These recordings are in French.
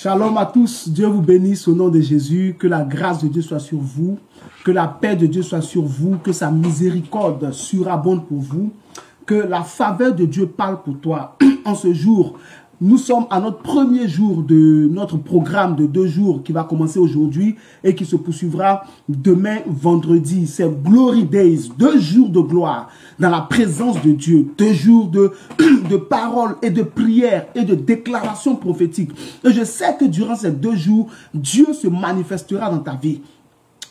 Shalom à tous, Dieu vous bénisse au nom de Jésus, que la grâce de Dieu soit sur vous, que la paix de Dieu soit sur vous, que sa miséricorde surabonde pour vous, que la faveur de Dieu parle pour toi. En ce jour, nous sommes à notre premier jour de notre programme de 2 jours qui va commencer aujourd'hui et qui se poursuivra demain vendredi. C'est Glory Days, 2 jours de gloire dans la présence de Dieu, 2 jours de paroles et de prières et de déclarations prophétiques. Et je sais que durant ces 2 jours, Dieu se manifestera dans ta vie.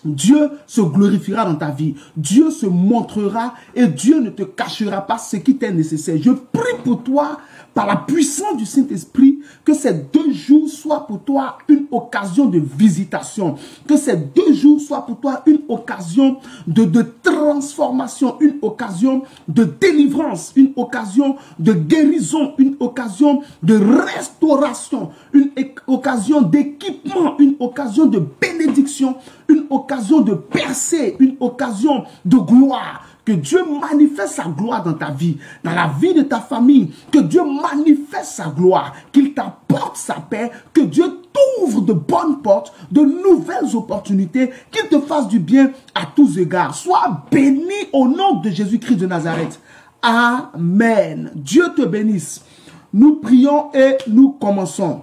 Dieu se glorifiera dans ta vie. Dieu se montrera et Dieu ne te cachera pas ce qui t'est nécessaire. Je prie pour toi, par la puissance du Saint-Esprit, que ces 2 jours soient pour toi une occasion de visitation. Que ces 2 jours soient pour toi une occasion de transformation, une occasion de délivrance, une occasion de guérison, une occasion de restauration, une occasion d'équipement, une occasion de bénédiction, une occasion de percée, une occasion de gloire. Que Dieu manifeste sa gloire dans ta vie, dans la vie de ta famille. Que Dieu manifeste sa gloire, qu'il t'apporte sa paix, que Dieu t'ouvre de bonnes portes, de nouvelles opportunités, qu'il te fasse du bien à tous égards. Sois béni au nom de Jésus-Christ de Nazareth. Amen. Dieu te bénisse. Nous prions et nous commençons.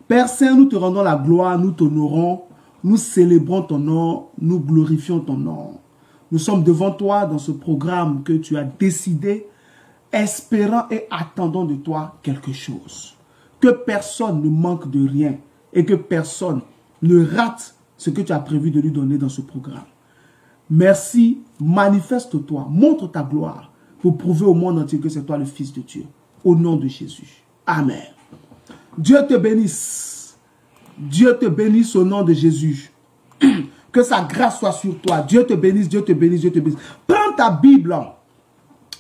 Père Saint, nous te rendons la gloire, nous t'honorons, nous célébrons ton nom, nous glorifions ton nom. Nous sommes devant toi dans ce programme que tu as décidé, espérant et attendant de toi quelque chose. Que personne ne manque de rien et que personne ne rate ce que tu as prévu de lui donner dans ce programme. Merci, manifeste-toi, montre ta gloire pour prouver au monde entier que c'est toi le Fils de Dieu. Au nom de Jésus. Amen. Dieu te bénisse. Dieu te bénisse au nom de Jésus. Que sa grâce soit sur toi. Dieu te bénisse, Dieu te bénisse, Dieu te bénisse. Prends ta Bible,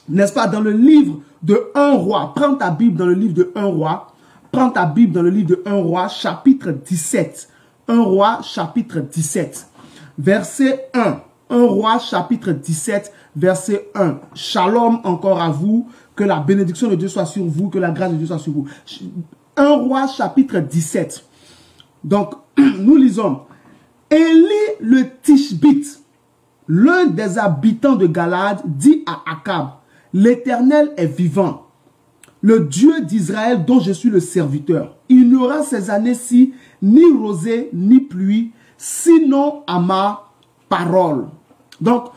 n'est-ce pas, dans le livre de 1 roi. Prends ta Bible dans le livre de 1 roi. Prends ta Bible dans le livre de 1 roi, chapitre 17. 1 roi, chapitre 17. Verset 1. 1 roi, chapitre 17, verset 1. Shalom encore à vous. Que la bénédiction de Dieu soit sur vous. Que la grâce de Dieu soit sur vous. 1 roi, chapitre 17. Donc, nous lisons. Élie le Tishbite, l'un des habitants de Galade, dit à Akab, l'Éternel est vivant, le Dieu d'Israël dont je suis le serviteur. Il n'y aura ces années-ci ni rosée ni pluie, sinon à ma parole. Donc,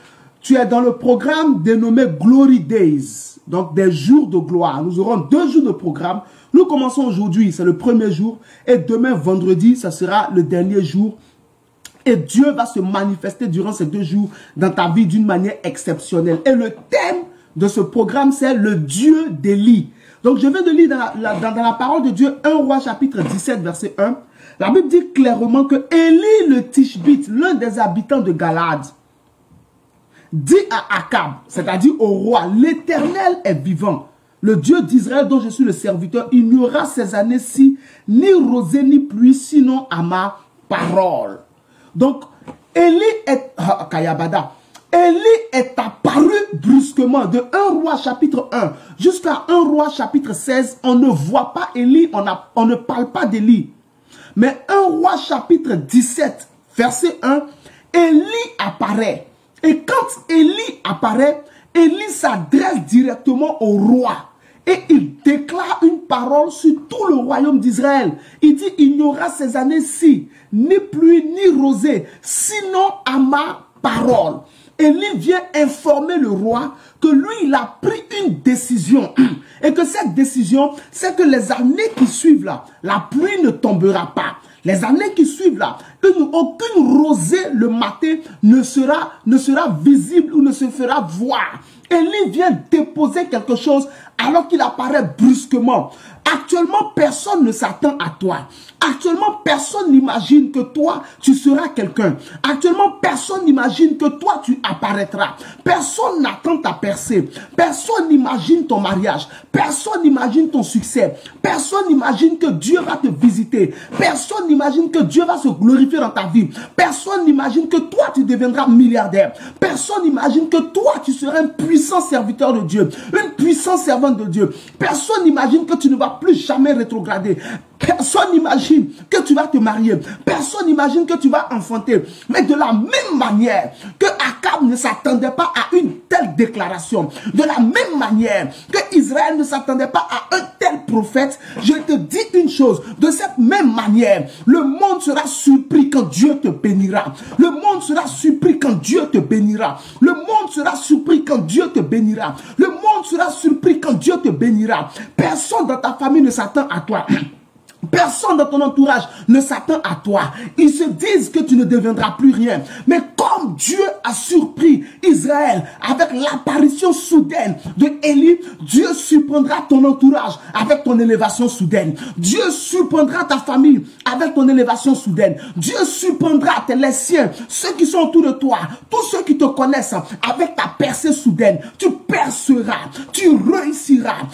tu es dans le programme dénommé Glory Days, donc des jours de gloire. Nous aurons 2 jours de programme. Nous commençons aujourd'hui, c'est le premier jour, et demain vendredi, ça sera le dernier jour. Et Dieu va se manifester durant ces 2 jours dans ta vie d'une manière exceptionnelle. Et le thème de ce programme, c'est le Dieu d'Élie. Donc, je viens de lire dans la parole de Dieu, 1 roi chapitre 17, verset 1. La Bible dit clairement que Élie le Tishbite, l'un des habitants de Galade, dit à Akab, c'est-à-dire au roi, l'Éternel est vivant. Le Dieu d'Israël dont je suis le serviteur, il n'y aura ces années-ci ni rosée ni pluie, sinon à ma parole. Donc, Élie est apparu brusquement de 1 roi chapitre 1 jusqu'à 1 roi chapitre 16. On ne voit pas Élie, on ne parle pas d'Élie. Mais 1 roi chapitre 17, verset 1, Élie apparaît. Et quand Élie apparaît, Élie s'adresse directement au roi. Et il déclare une parole sur tout le royaume d'Israël. Il dit, il n'y aura ces années-ci, ni pluie, ni rosée, sinon à ma parole. Élie vient informer le roi que lui, il a pris une décision. Et que cette décision, c'est que les années qui suivent là, la pluie ne tombera pas. Les années qui suivent là, aucune rosée le matin ne sera visible ou ne se fera voir. Élie vient déposer quelque chose alors qu'il apparaît brusquement. Actuellement, personne ne s'attend à toi. Actuellement, personne n'imagine que toi, tu seras quelqu'un. Actuellement, personne n'imagine que toi, tu apparaîtras. Personne n'attend ta percée. Personne n'imagine ton mariage. Personne n'imagine ton succès. Personne n'imagine que Dieu va te visiter. Personne n'imagine que Dieu va se glorifier dans ta vie. Personne n'imagine que toi, tu deviendras milliardaire. Personne n'imagine que toi, tu seras un puissant serviteur de Dieu. Une puissante servante de Dieu. Personne n'imagine que tu ne vas vas plus jamais rétrograder. Personne n'imagine que tu vas te marier. Personne n'imagine que tu vas enfanter. Mais de la même manière que Akab ne s'attendait pas à une telle déclaration, de la même manière que Israël ne s'attendait pas à un tel prophète, je te dis une chose, de cette même manière, le monde sera surpris quand Dieu te bénira. Le monde sera surpris quand Dieu te bénira. Le monde sera surpris quand Dieu te bénira. Le monde sera surpris quand Dieu te bénira. Personne dans ta famille ne s'attend à toi. Personne dans ton entourage ne s'attend à toi. Ils se disent que tu ne deviendras plus rien. Mais comme Dieu a surpris Israël avec l'apparition soudaine de Élie, Dieu surprendra ton entourage avec ton élévation soudaine. Dieu surprendra ta famille avec ton élévation soudaine. Dieu surprendra les siens, ceux qui sont autour de toi, tous ceux qui te connaissent avec ta percée soudaine. Tu perceras, tu réussiras,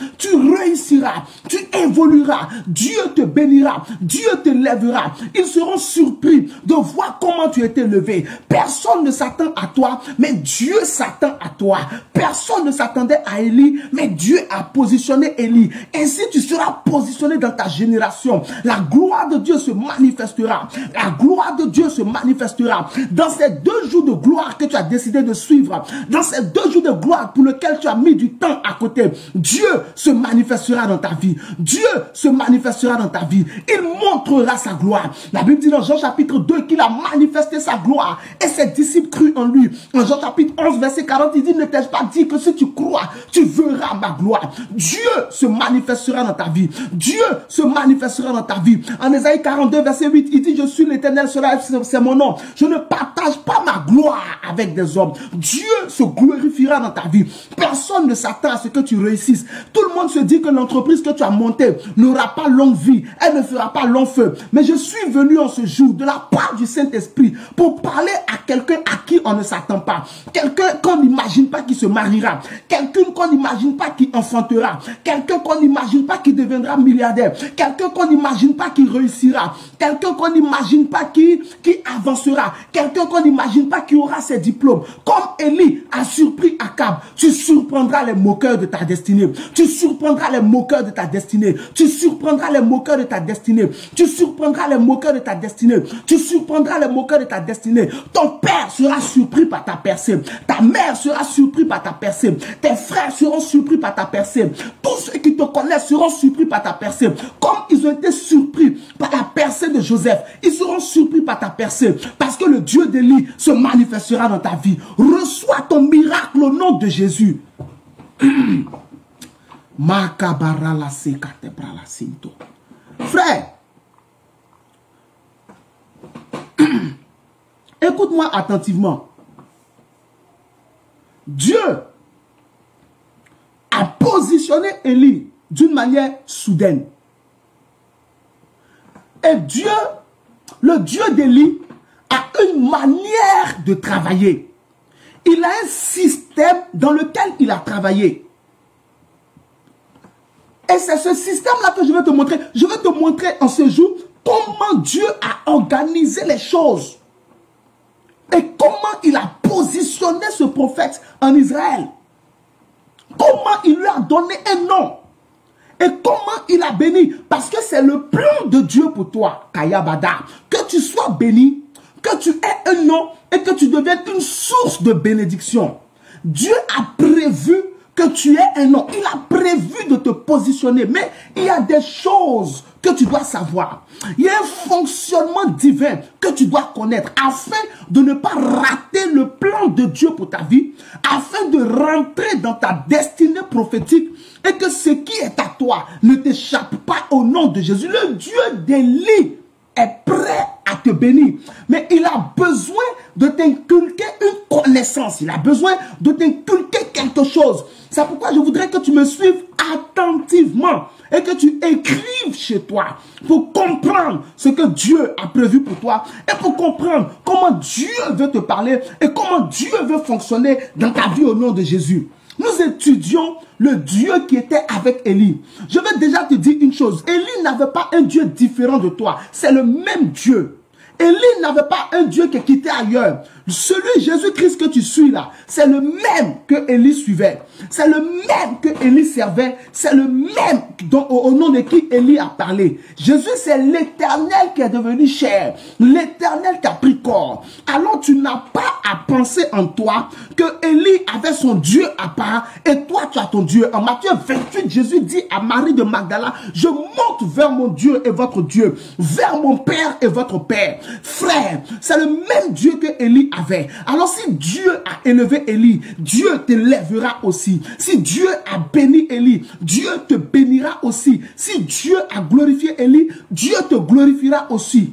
tu évolueras. Dieu te bénira, Dieu te lèvera. Ils seront surpris de voir comment tu étais levé. Personne ne s'attend à toi, mais Dieu s'attend à toi. Personne ne s'attendait à Élie, mais Dieu a positionné Élie. Ainsi tu seras positionné dans ta génération. La gloire de Dieu se manifestera. La gloire de Dieu se manifestera. Dans ces 2 jours de gloire que tu as décidé de suivre, dans ces 2 jours de gloire pour lesquels tu as mis du temps à côté, Dieu se manifestera dans ta vie. Dieu se manifestera dans ta vie. Il montrera sa gloire. La Bible dit dans Jean chapitre 2 qu'il a manifesté sa gloire et ses disciples crurent en lui. En Jean chapitre 11 verset 40, il dit: ne t'ai-je pas dit que si tu crois, tu verras ma gloire. Dieu se manifestera dans ta vie. Dieu se manifestera dans ta vie. En Ésaïe 42 verset 8, il dit: je suis l'Éternel, c'est mon nom. Je ne partage pas ma gloire avec des hommes. Dieu se glorifiera dans ta vie. Personne ne s'attend à ce que tu réussisses. Tout le monde se dit que l'entreprise que tu as montée n'aura pas longue vie. Elle ne fera pas long feu. Mais je suis venu en ce jour de la part du Saint-Esprit pour parler à quelqu'un à qui on ne s'attend pas. Quelqu'un qu'on n'imagine pas qui se mariera. Quelqu'un qu'on n'imagine pas qui enfantera. Quelqu'un qu'on n'imagine pas qui deviendra milliardaire. Quelqu'un qu'on n'imagine pas qui réussira. Quelqu'un qu'on n'imagine pas qui avancera. Quelqu'un qu'on n'imagine pas qui aura ses diplômes. Comme Élie a surpris Akab, tu surprendras les moqueurs de ta destinée. Tu surprendras les moqueurs de ta destinée. Tu surprendras les moqueurs de ta destinée. Tu surprendras les moqueurs de ta destinée. Tu surprendras les moqueurs de ta destinée. Ton père sera surpris par ta percée. Ta mère sera surpris par ta percée. Tes frères seront surpris par ta percée. Tous ceux qui te connaissent seront surpris par ta percée. Comme ils ont été surpris par la percée de Joseph, ils seront surpris par ta percée. Parce que le Dieu d'Élie se manifestera dans ta vie. Reçois ton miracle au nom de Jésus. Frère, écoute-moi attentivement. Dieu a positionné Élie d'une manière soudaine. Et Dieu, le Dieu d'Élie, a une manière de travailler. Il a un système dans lequel il a travaillé. Et c'est ce système-là que je vais te montrer. Je vais te montrer en ce jour comment Dieu a organisé les choses. Et comment il a positionné ce prophète en Israël. Comment il lui a donné un nom. Et comment il a béni. Parce que c'est le plan de Dieu pour toi, Kayabada. Que tu sois béni, que tu aies un nom et que tu deviennes une source de bénédiction. Dieu a prévu que tu aies un nom. Il a prévu de te positionner. Mais il y a des choses que tu dois savoir. Il y a un fonctionnement divin que tu dois connaître afin de ne pas rater le plan de Dieu pour ta vie, afin de rentrer dans ta destinée prophétique et que ce qui est à toi ne t'échappe pas au nom de Jésus. Le Dieu d'Élie est prêt à te bénir. Mais il a besoin de t'inculquer une connaissance. Il a besoin de t'inculquer quelque chose. C'est pourquoi je voudrais que tu me suives attentivement et que tu écrives chez toi pour comprendre ce que Dieu a prévu pour toi et pour comprendre comment Dieu veut te parler et comment Dieu veut fonctionner dans ta vie au nom de Jésus. Nous étudions le Dieu qui était avec Élie. Je vais déjà te dire une chose. Élie n'avait pas un Dieu différent de toi. C'est le même Dieu. Élie n'avait pas un Dieu qui quittait ailleurs. Celui Jésus-Christ que tu suis là, c'est le même que Élie suivait. C'est le même que Élie servait. C'est le même au nom de qui Élie a parlé. Jésus, c'est l'Éternel qui est devenu chair. L'Éternel qui a pris corps. Alors tu n'as pas à penser en toi que Élie avait son Dieu à part et toi tu as ton Dieu. En Matthieu 28, Jésus dit à Marie de Magdala, je monte vers mon Dieu et votre Dieu, vers mon Père et votre Père. Frère, c'est le même Dieu que Élie avait. Alors si Dieu a élevé Élie, Dieu t'élèvera aussi. Si Dieu a béni Élie, Dieu te bénira aussi. Si Dieu a glorifié Élie, Dieu te glorifiera aussi.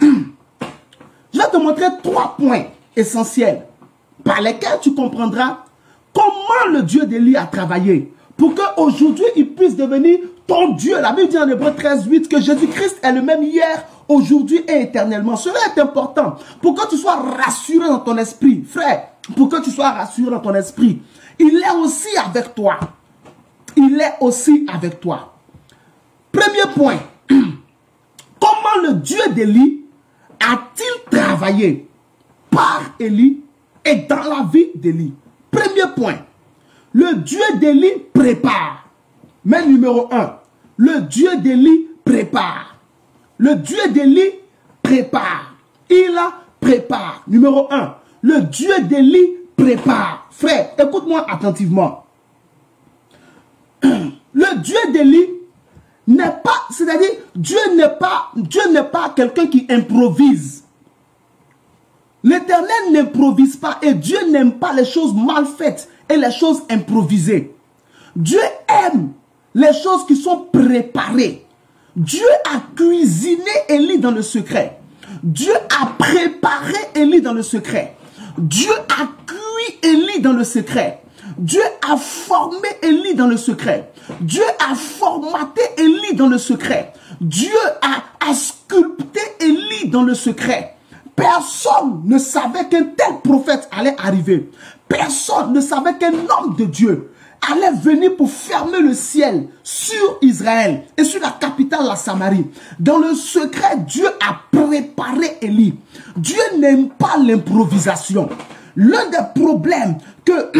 Je vais te montrer 3 points essentiels par lesquels tu comprendras comment le Dieu d'Élie a travaillé pour qu'aujourd'hui il puisse devenir ton Dieu. La Bible dit en Hébreux 13:8 que Jésus-Christ est le même hier, aujourd'hui et éternellement. Cela est important pour que tu sois rassuré dans ton esprit. Frère, pour que tu sois rassuré dans ton esprit, il est aussi avec toi. Il est aussi avec toi. Premier point. Comment le Dieu d'Élie a-t-il travaillé par Élie et dans la vie d'Élie? Premier point. Le Dieu d'Élie prépare. Mais numéro 1. Le Dieu d'Élie prépare. Le Dieu d'Élie prépare. Il prépare. Numéro 1. Le Dieu d'Élie prépare. Frère, écoute-moi attentivement. Le Dieu d'Élie n'est pas, c'est-à-dire, Dieu n'est pas quelqu'un qui improvise. L'Éternel n'improvise pas et Dieu n'aime pas les choses mal faites et les choses improvisées. Dieu aime les choses qui sont préparées. Dieu a cuisiné Élie dans le secret. Dieu a préparé Élie dans le secret. Dieu a cuit Élie dans le secret. Dieu a formé Élie dans le secret. Dieu a formaté Élie dans le secret. Dieu a sculpté Élie dans le secret. Personne ne savait qu'un tel prophète allait arriver. Personne ne savait qu'un homme de Dieu allait venir pour fermer le ciel sur Israël et sur la capitale, la Samarie. Dans le secret, Dieu a préparé Élie. Dieu n'aime pas l'improvisation. L'un des problèmes que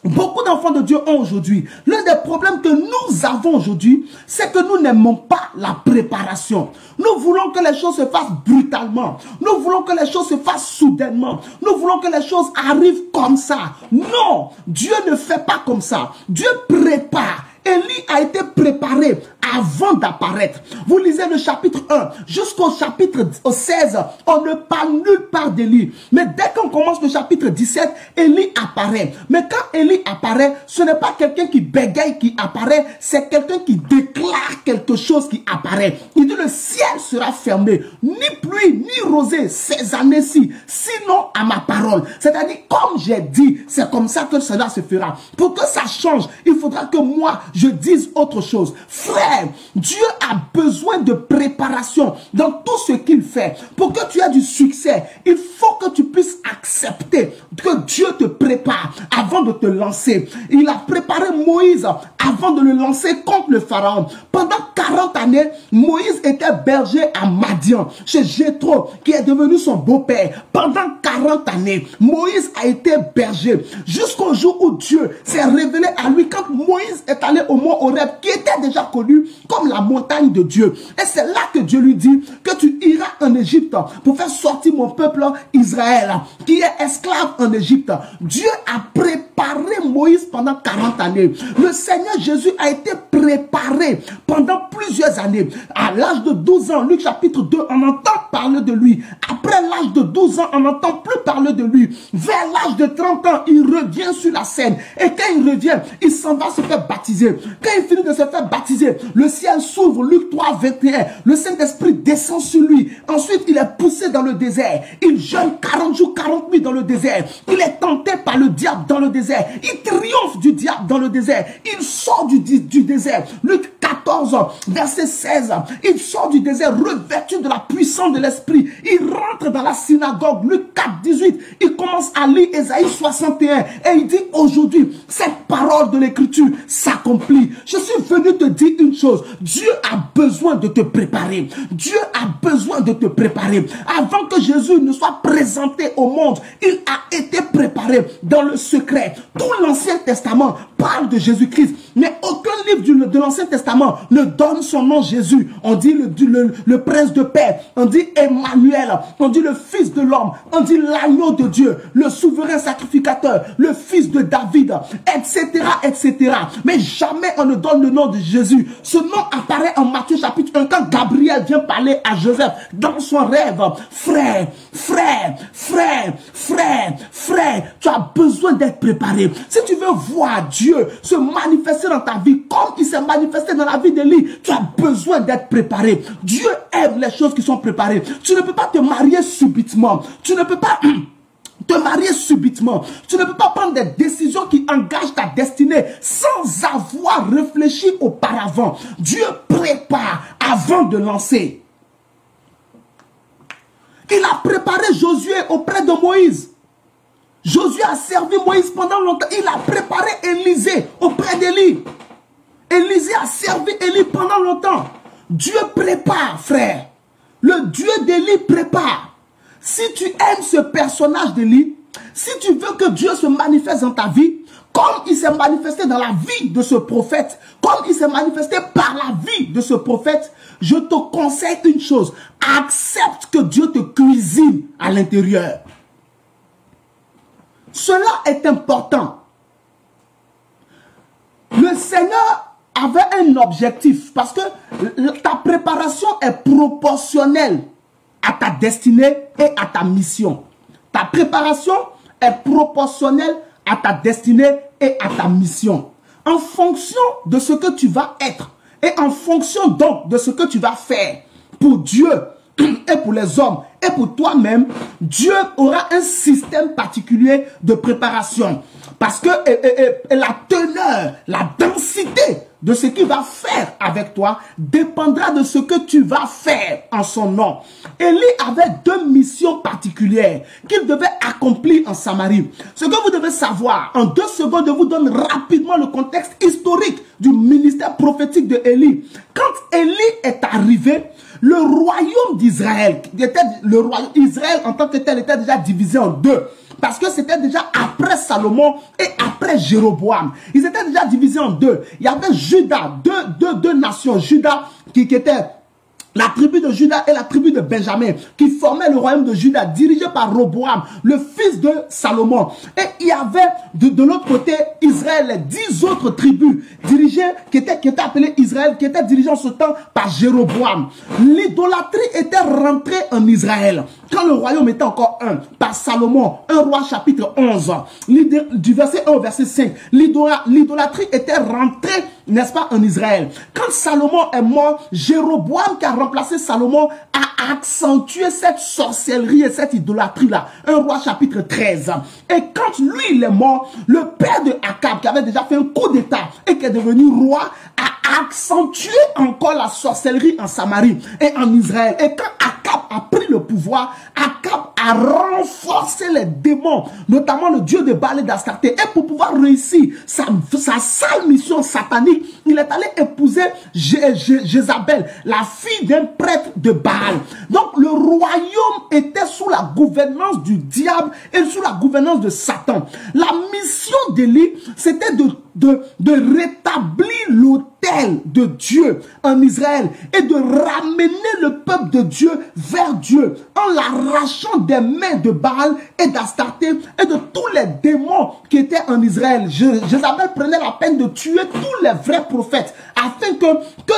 beaucoup d'enfants de Dieu ont aujourd'hui, l'un des problèmes que nous avons aujourd'hui, c'est que nous n'aimons pas la préparation. Nous voulons que les choses se fassent brutalement. Nous voulons que les choses se fassent soudainement. Nous voulons que les choses arrivent comme ça. Non, Dieu ne fait pas comme ça. Dieu prépare. Élie a été préparé avant d'apparaître. Vous lisez le chapitre 1 jusqu'au chapitre 16. On ne parle nulle part d'Élie. Mais dès qu'on commence le chapitre 17, Élie apparaît. Mais quand Élie apparaît, ce n'est pas quelqu'un qui bégaye qui apparaît. C'est quelqu'un qui déclare quelque chose qui apparaît. Il dit le ciel sera fermé. Ni pluie, ni rosée ces années-ci. Sinon à ma parole. C'est-à-dire comme j'ai dit, c'est comme ça que cela se fera. Pour que ça change, il faudra que moi, je dise autre chose. Frère, Dieu a besoin de préparation dans tout ce qu'il fait. Pour que tu aies du succès, il faut que tu puisses accepter que Dieu te prépare avant de te lancer. Il a préparé Moïse avant de le lancer contre le Pharaon. Pendant 40 années, Moïse était berger à Madian, chez Jéthro, qui est devenu son beau-père. Pendant 40 années, Moïse a été berger. Jusqu'au jour où Dieu s'est révélé à lui quand Moïse est allé au mont Horeb, qui était déjà connu comme la montagne de Dieu. Et c'est là que Dieu lui dit que tu iras en Égypte pour faire sortir mon peuple Israël, qui est esclave en Égypte. Dieu a préparé Moïse pendant 40 années. Le Seigneur Jésus a été préparé pendant plusieurs années. À l'âge de 12 ans, Luc chapitre 2, on entend parler de lui. Après l'âge de 12 ans, on n'entend plus parler de lui. Vers l'âge de 30 ans, il revient sur la scène. Et quand il revient, il s'en va se faire baptiser. Quand il finit de se faire baptiser, le ciel s'ouvre, Luc 3, 21. Le Saint-Esprit descend sur lui. Ensuite, il est poussé dans le désert. Il jeûne 40 jours, 40 nuits dans le désert. Il est tenté par le diable dans le désert. Il triomphe du diable dans le désert. Il sort du désert. Luc 14, 14, verset 16, il sort du désert revêtu de la puissance de l'esprit. Il rentre dans la synagogue, Luc 4, 18. Il commence à lire Ésaïe 61 et il dit aujourd'hui, cette parole de l'écriture s'accomplit. Je suis venu te dire une chose, Dieu a besoin de te préparer. Dieu a besoin de te préparer. Avant que Jésus ne soit présenté au monde, il a été préparé dans le secret. Tout l'Ancien Testament parle de Jésus-Christ, mais aucun livre de l'Ancien Testament ne donne son nom Jésus. On dit le prince de paix, on dit Emmanuel, on dit le fils de l'homme, on dit l'agneau de Dieu, le souverain sacrificateur, le fils de David, etc., etc. Mais jamais on ne donne le nom de Jésus. Ce nom apparaît en Matthieu chapitre 1 quand Gabriel vient parler à Joseph dans son rêve. Frère, frère, frère, frère, frère, tu as besoin d'être préparé. Si tu veux voir Dieu se manifester dans ta vie comme il s'est manifesté dans la vie d'Élie, tu as besoin d'être préparé. Dieu aime les choses qui sont préparées. Tu ne peux pas te marier subitement. Tu ne peux pas te marier subitement. Tu ne peux pas prendre des décisions qui engagent ta destinée sans avoir réfléchi auparavant. Dieu prépare avant de lancer. Il a préparé Josué auprès de Moïse. Josué a servi Moïse pendant longtemps. Il a préparé Élisée auprès d'Élie. Élisée a servi Élie pendant longtemps. Dieu prépare, frère. Le Dieu d'Élie prépare. Si tu aimes ce personnage d'Élie, si tu veux que Dieu se manifeste dans ta vie, comme il s'est manifesté dans la vie de ce prophète, comme il s'est manifesté par la vie de ce prophète, je te conseille une chose. Accepte que Dieu te cuisine à l'intérieur. Cela est important. Le Seigneur avait un objectif parce que ta préparation est proportionnelle à ta destinée et à ta mission. Ta préparation est proportionnelle à ta destinée et à ta mission. En fonction de ce que tu vas être et en fonction donc de ce que tu vas faire pour Dieu et pour les hommes et pour toi-même, Dieu aura un système particulier de préparation. Parce que la teneur, la densité de ce qu'il va faire avec toi dépendra de ce que tu vas faire en son nom. Élie avait deux missions particulières qu'il devait accomplir en Samarie. Ce que vous devez savoir, en 2 secondes, je vous donne rapidement le contexte historique du ministère prophétique de Élie. Quand Élie est arrivé, le royaume d'Israël, Israël en tant que tel était déjà divisé en deux. Parce que c'était déjà après Salomon et après Jéroboam. Ils étaient déjà divisés en deux. Il y avait Juda, deux nations. Juda qui était la tribu de Juda et la tribu de Benjamin, qui formaient le royaume de Juda, dirigé par Roboam, le fils de Salomon. Et il y avait de l'autre côté Israël, les 10 autres tribus dirigées, qui étaient appelées Israël, qui étaient dirigées en ce temps par Jéroboam. L'idolâtrie était rentrée en Israël quand le royaume était encore un, par Salomon, 1 roi chapitre 11, du verset 1 au verset 5. L'idolâtrie était rentrée, n'est-ce pas, en Israël. Quand Salomon est mort, Jéroboam, qui a remplacé Salomon, a accentué cette sorcellerie et cette idolâtrie-là. 1 roi chapitre 13. Et quand lui, il est mort, le père de Akab, qui avait déjà fait un coup d'état et qui est devenu roi, a accentué encore la sorcellerie en Samarie et en Israël. Et quand Akab a pris le pouvoir, Akab a renforcé les démons, notamment le dieu de Baal et d'Astarté. Et pour pouvoir réussir sa sale mission satanique, il est allé épouser Jézabel, la fille d'un prêtre de Baal. Donc le royaume était sous la gouvernance du diable et sous la gouvernance de Satan. La mission d'Élie, c'était de rétablir l'autel de Dieu en Israël et de ramener le peuple de Dieu vers Dieu en l'arrachant des mains de Baal et d'Astarté et de tous les démons qui étaient en Israël. Jézabel prenait la peine de tuer tous les vrais prophètes afin que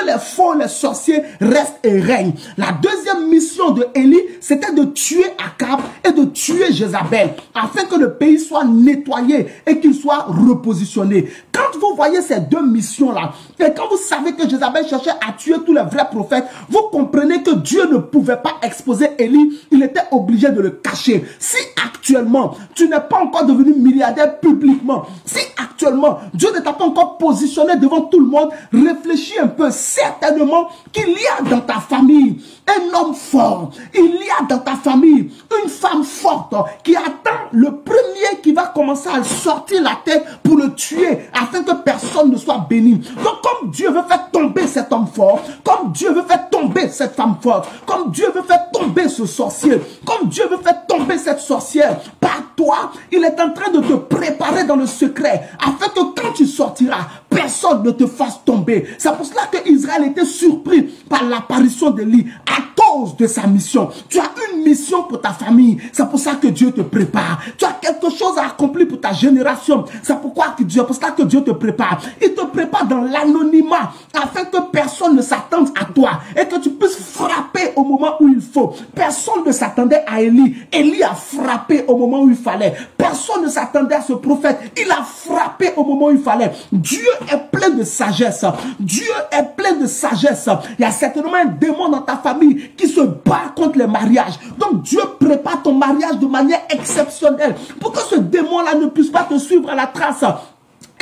les faux, les sorciers restent et règnent. La deuxième mission de Élie, c'était de tuer Akab et de tuer Jézabel afin que le pays soit nettoyé et qu'il soit repositionné. Quand vous voyez ces deux missions-là, et Et quand vous savez que Jézabel cherchait à tuer tous les vrais prophètes, vous comprenez que Dieu ne pouvait pas exposer Élie. Il était obligé de le cacher. Si actuellement, tu n'es pas encore devenu milliardaire publiquement, si actuellement, Dieu ne t'a pas encore positionné devant tout le monde, réfléchis un peu. Certainement qu'il y a dans ta famille un homme fort. Il y a dans ta famille une femme forte qui attend le premier qui va commencer à sortir la tête pour le tuer afin que personne ne soit béni. Donc comme Dieu veut faire tomber cet homme fort, comme Dieu veut faire tomber cette femme forte, comme Dieu veut faire tomber ce sorcier, comme Dieu veut faire tomber cette sorcière, par toi, il est en train de te préparer dans le secret afin que quand tu sortiras, personne ne te fasse tomber. C'est pour cela que Israël était surpris par l'apparition d'Élie à cause de sa mission. Tu as une mission pour ta famille. C'est pour ça que Dieu te prépare. Tu as quelque chose à accomplir pour ta génération. C'est pourquoi pour ça que Dieu te prépare. Il te prépare dans l'anonymat afin que personne ne s'attende à toi et que tu puisses frapper au moment où il faut. Personne ne s'attendait à Élie. Élie a frappé au moment où il fallait. Personne ne s'attendait à ce prophète. Il a frappé au moment où il fallait. Dieu est plein de sagesse. Dieu est plein de sagesse. Il y a certainement un démon dans ta famille qui se bat contre les mariages. Donc Dieu prépare ton mariage de manière exceptionnelle pour que ce démon-là ne puisse pas te suivre à la trace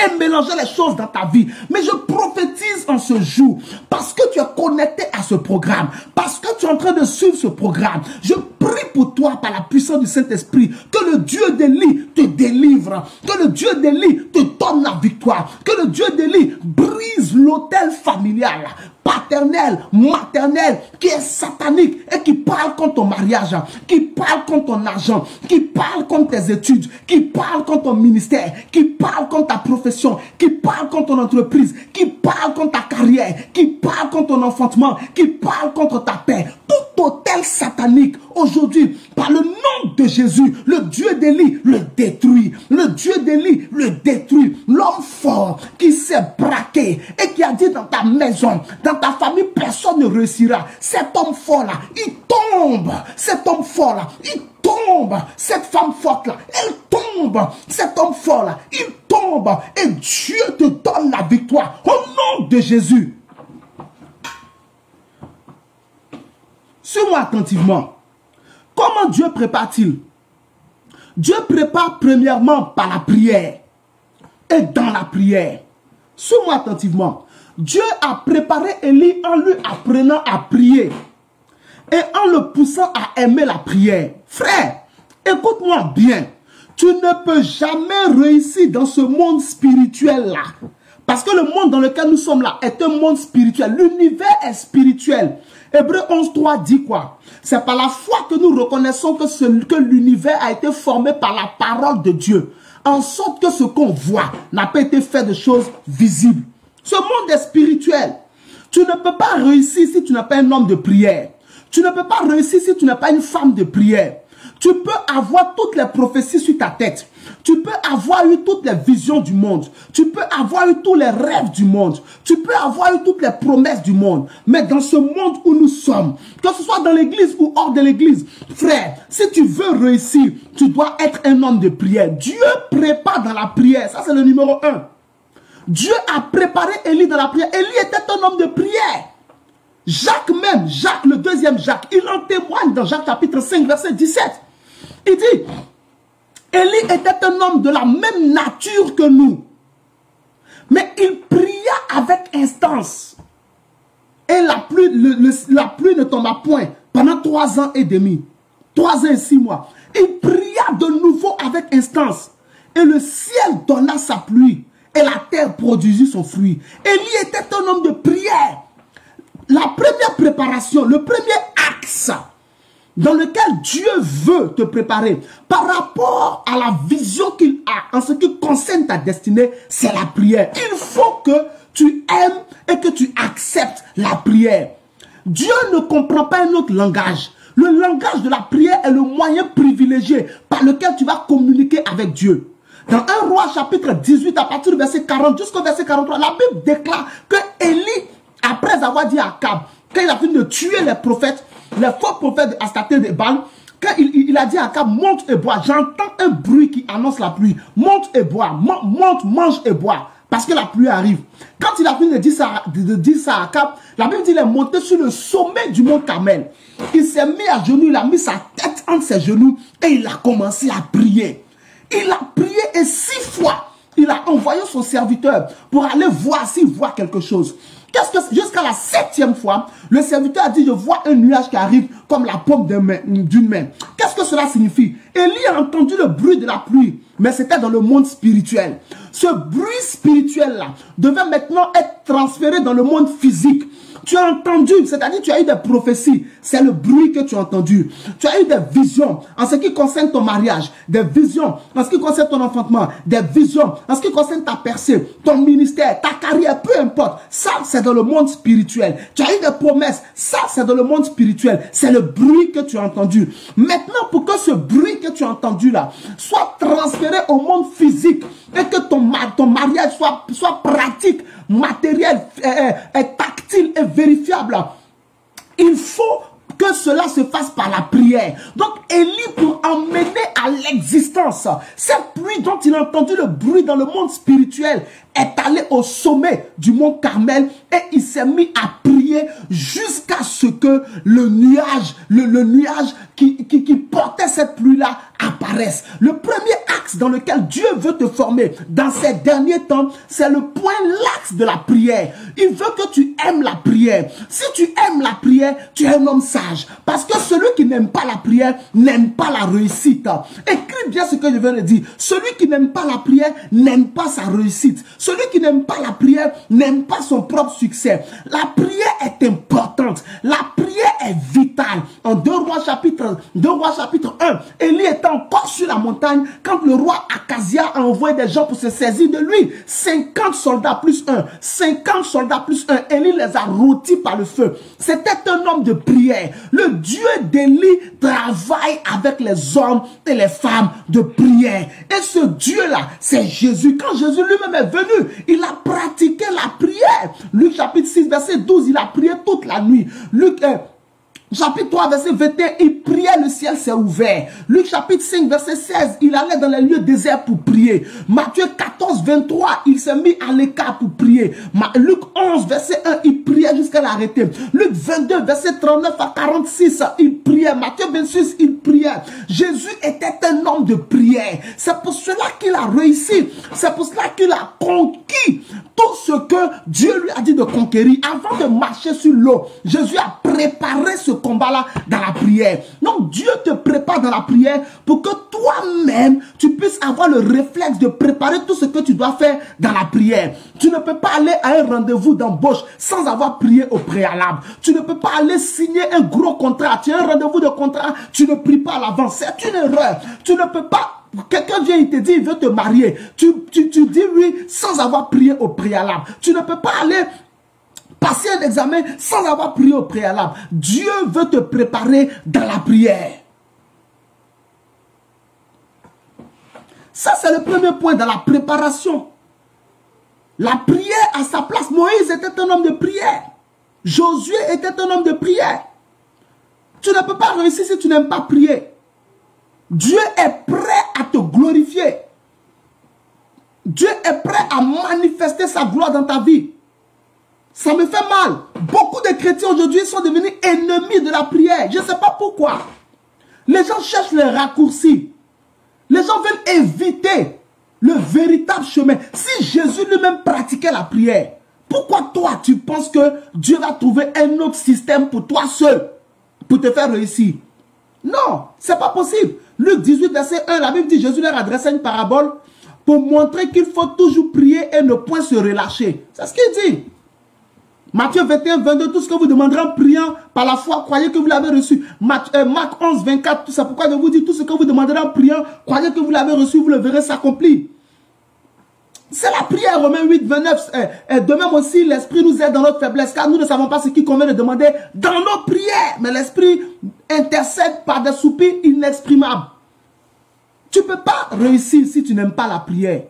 et mélanger les choses dans ta vie. Mais je prophétise en ce jour, parce que tu es connecté à ce programme, parce que tu es en train de suivre ce programme, je prie pour toi par la puissance du Saint-Esprit, que le Dieu d'Élie te délivre, que le Dieu d'Élie te donne la victoire, que le Dieu d'Élie brise l'autel familial, paternel, maternel, qui est satanique et qui parle contre ton mariage, qui parle contre ton argent, qui parle contre tes études, qui parle contre ton ministère, qui parle contre ta profession, qui parle contre ton entreprise, qui parle contre ta carrière, qui parle contre ton enfantement, qui parle contre ta paix. Tout autel satanique, aujourd'hui, par le nom de Jésus, le Dieu d'Élie le détruit. Le Dieu d'Élie le détruit. L'homme fort qui s'est braqué et qui a dit dans ta maison, dans ta famille, personne ne réussira. Cet homme fort-là, il tombe. Cet homme fort-là, il tombe. Cette femme forte-là, elle tombe. Cet homme fort-là, il tombe. Et Dieu te donne la victoire. Au nom de Jésus. Suis-moi attentivement. Comment Dieu prépare-t-il? Dieu prépare premièrement par la prière. Et dans la prière. Suis-moi attentivement. Dieu a préparé Élie en lui apprenant à prier. Et en le poussant à aimer la prière. Frère, écoute-moi bien. Tu ne peux jamais réussir dans ce monde spirituel-là. Parce que le monde dans lequel nous sommes là est un monde spirituel. L'univers est spirituel. Hébreux 11.3 dit quoi? C'est par la foi que nous reconnaissons que l'univers a été formé par la parole de Dieu. En sorte que ce qu'on voit n'a pas été fait de choses visibles. Ce monde est spirituel. Tu ne peux pas réussir si tu n'as pas un homme de prière. Tu ne peux pas réussir si tu n'as pas une femme de prière. Tu peux avoir toutes les prophéties sur ta tête. Tu peux avoir eu toutes les visions du monde. Tu peux avoir eu tous les rêves du monde. Tu peux avoir eu toutes les promesses du monde. Mais dans ce monde où nous sommes, que ce soit dans l'église ou hors de l'église, frère, si tu veux réussir, tu dois être un homme de prière. Dieu prépare dans la prière. Ça, c'est le numéro 1. Dieu a préparé Élie dans la prière. Élie était un homme de prière. Jacques même, Jacques, le deuxième Jacques, il en témoigne dans Jacques chapitre 5, verset 17. Il dit, Élie était un homme de la même nature que nous. Mais il pria avec instance. Et la pluie ne tomba point pendant 3 ans et demi. 3 ans et 6 mois. Il pria de nouveau avec instance. Et le ciel donna sa pluie. Et la terre produisit son fruit. Élie était un homme de prière. La première préparation, le premier axe dans lequel Dieu veut te préparer par rapport à la vision qu'il a en ce qui concerne ta destinée, c'est la prière. Il faut que tu aimes et que tu acceptes la prière. Dieu ne comprend pas un autre langage. Le langage de la prière est le moyen privilégié par lequel tu vas communiquer avec Dieu. Dans 1 Roi chapitre 18, à partir du verset 40 jusqu'au verset 43, la Bible déclare que Élie, après avoir dit à Akab, quand il a fini de tuer les prophètes, les faux prophètes d'Astaté de Baal, quand il a dit à Akab, monte et bois, j'entends un bruit qui annonce la pluie, monte et bois, monte, mange et bois. parce que la pluie arrive. Quand il a fini de dire ça à Akab, la Bible dit qu'il est monté sur le sommet du mont Carmel. Il s'est mis à genoux, il a mis sa tête entre ses genoux et il a commencé à prier. Il a prié et 6 fois, il a envoyé son serviteur pour aller voir s'il voit quelque chose. Jusqu'à la 7e fois, le serviteur a dit, je vois un nuage qui arrive comme la paume d'une main. Qu'est-ce que cela signifie? Élie a entendu le bruit de la pluie, mais c'était dans le monde spirituel. Ce bruit spirituel-là devait maintenant être transféré dans le monde physique. Tu as entendu, c'est-à-dire tu as eu des prophéties, c'est le bruit que tu as entendu. Tu as eu des visions en ce qui concerne ton mariage, des visions en ce qui concerne ton enfantement, des visions en ce qui concerne ta percée, ton ministère, ta carrière, peu importe. Ça, c'est dans le monde spirituel. Tu as eu des promesses, ça, c'est dans le monde spirituel. C'est le bruit que tu as entendu. Maintenant, pour que ce bruit que tu as entendu là soit transféré au monde physique et que ton mariage soit pratique, matériel, tactile et vérifiable, il faut que cela se fasse par la prière. Donc Élie, pour emmener à l'existence cette pluie dont il a entendu le bruit dans le monde spirituel, est allé au sommet du mont Carmel et il s'est mis à prier jusqu'à ce que le nuage qui portait cette pluie-là apparaisse. Le premier axe dans lequel Dieu veut te former dans ces derniers temps, c'est le point, l'axe de la prière. Il veut que tu aimes la prière. Si tu aimes la prière, tu es un homme sage. Parce que celui qui n'aime pas la prière n'aime pas la réussite. Écris bien ce que je viens de dire. Celui qui n'aime pas la prière n'aime pas sa réussite. Celui qui n'aime pas la prière n'aime pas son propre succès. La prière est importante. La prière est vitale. En 2 Rois chapitre 1, Élie était encore sur la montagne quand le roi Akazia a envoyé des gens pour se saisir de lui. 50 soldats plus 1. 50 soldats plus 1. Élie les a rôtis par le feu. C'était un homme de prière. Le Dieu d'Élie travaille avec les hommes et les femmes de prière. Et ce Dieu-là, c'est Jésus. Quand Jésus lui-même est venu, il a pratiqué la prière. Luc chapitre 6, verset 12, il a prié toute la nuit. Luc chapitre 3, verset 21, il priait, le ciel s'est ouvert. Luc chapitre 5, verset 16, il allait dans les lieux déserts pour prier. Matthieu 14, 23, il s'est mis à l'écart pour prier. Luc 11, verset 1, il priait jusqu'à l'arrêter. Luc 22, verset 39 à 46, il priait. Matthieu 26, il priait. Jésus était un homme de prière. C'est pour cela qu'il a réussi. C'est pour cela qu'il a conquis tout ce que Dieu lui a dit de conquérir. Avant de marcher sur l'eau, Jésus a préparé ce combat-là dans la prière. Donc Dieu te prépare dans la prière pour que toi-même, tu puisses avoir le réflexe de préparer tout ce que tu dois faire dans la prière. Tu ne peux pas aller à un rendez-vous d'embauche sans avoir prié au préalable. Tu ne peux pas aller signer un gros contrat. Tu as un rendez-vous de contrat, tu ne pries pas à l'avance. C'est une erreur. Tu ne peux pas. Quelqu'un vient, il te dit, il veut te marier. Tu dis oui sans avoir prié au préalable. Tu ne peux pas aller passer un examen sans avoir prié au préalable. Dieu veut te préparer dans la prière. Ça, c'est le premier point dans la préparation. La prière à sa place. Moïse était un homme de prière. Josué était un homme de prière. Tu ne peux pas réussir si tu n'aimes pas prier. Dieu est prêt à te glorifier. Dieu est prêt à manifester sa gloire dans ta vie. Ça me fait mal. Beaucoup de chrétiens aujourd'hui sont devenus ennemis de la prière. Je ne sais pas pourquoi. Les gens cherchent les raccourcis. Les gens veulent éviter le véritable chemin. Si Jésus lui-même pratiquait la prière, pourquoi toi tu penses que Dieu va trouver un autre système pour toi seul pour te faire réussir? Non, c'est pas possible. Luc 18, verset 1, la Bible dit, Jésus leur adressait une parabole pour montrer qu'il faut toujours prier et ne point se relâcher. C'est ce qu'il dit. Matthieu 21, 22, tout ce que vous demanderez en priant par la foi, croyez que vous l'avez reçu. Marc 11, 24, tout ça. Pourquoi je vous dis tout ce que vous demanderez en priant, croyez que vous l'avez reçu, vous le verrez s'accomplir. C'est la prière, Romains 8, 29. De même aussi, l'Esprit nous aide dans notre faiblesse, car nous ne savons pas ce qu'il convient de demander dans nos prières. Mais l'Esprit intercède par des soupirs inexprimables. Tu ne peux pas réussir si tu n'aimes pas la prière.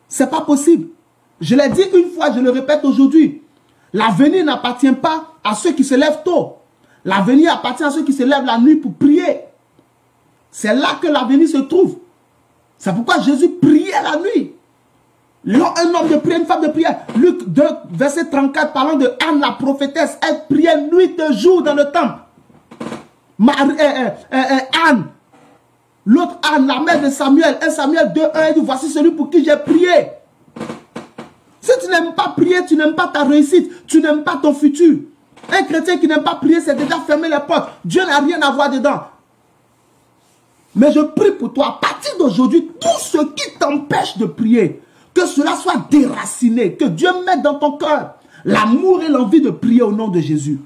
Ce n'est pas possible. Je l'ai dit une fois, je le répète aujourd'hui. L'avenir n'appartient pas à ceux qui se lèvent tôt. L'avenir appartient à ceux qui se lèvent la nuit pour prier. C'est là que l'avenir se trouve. C'est pourquoi Jésus priait la nuit. Un homme de prière, une femme de prière. Luc 2, verset 34, parlant de Anne la prophétesse. Elle priait nuit et jour dans le temple. Anne, l'autre Anne, la mère de Samuel, 1 Samuel 2, 1, elle dit, voici celui pour qui j'ai prié. Si tu n'aimes pas prier, tu n'aimes pas ta réussite, tu n'aimes pas ton futur. Un chrétien qui n'aime pas prier, c'est déjà fermer les portes. Dieu n'a rien à voir dedans. Mais je prie pour toi, à partir d'aujourd'hui, tout ce qui t'empêche de prier, que cela soit déraciné, que Dieu mette dans ton cœur l'amour et l'envie de prier au nom de Jésus.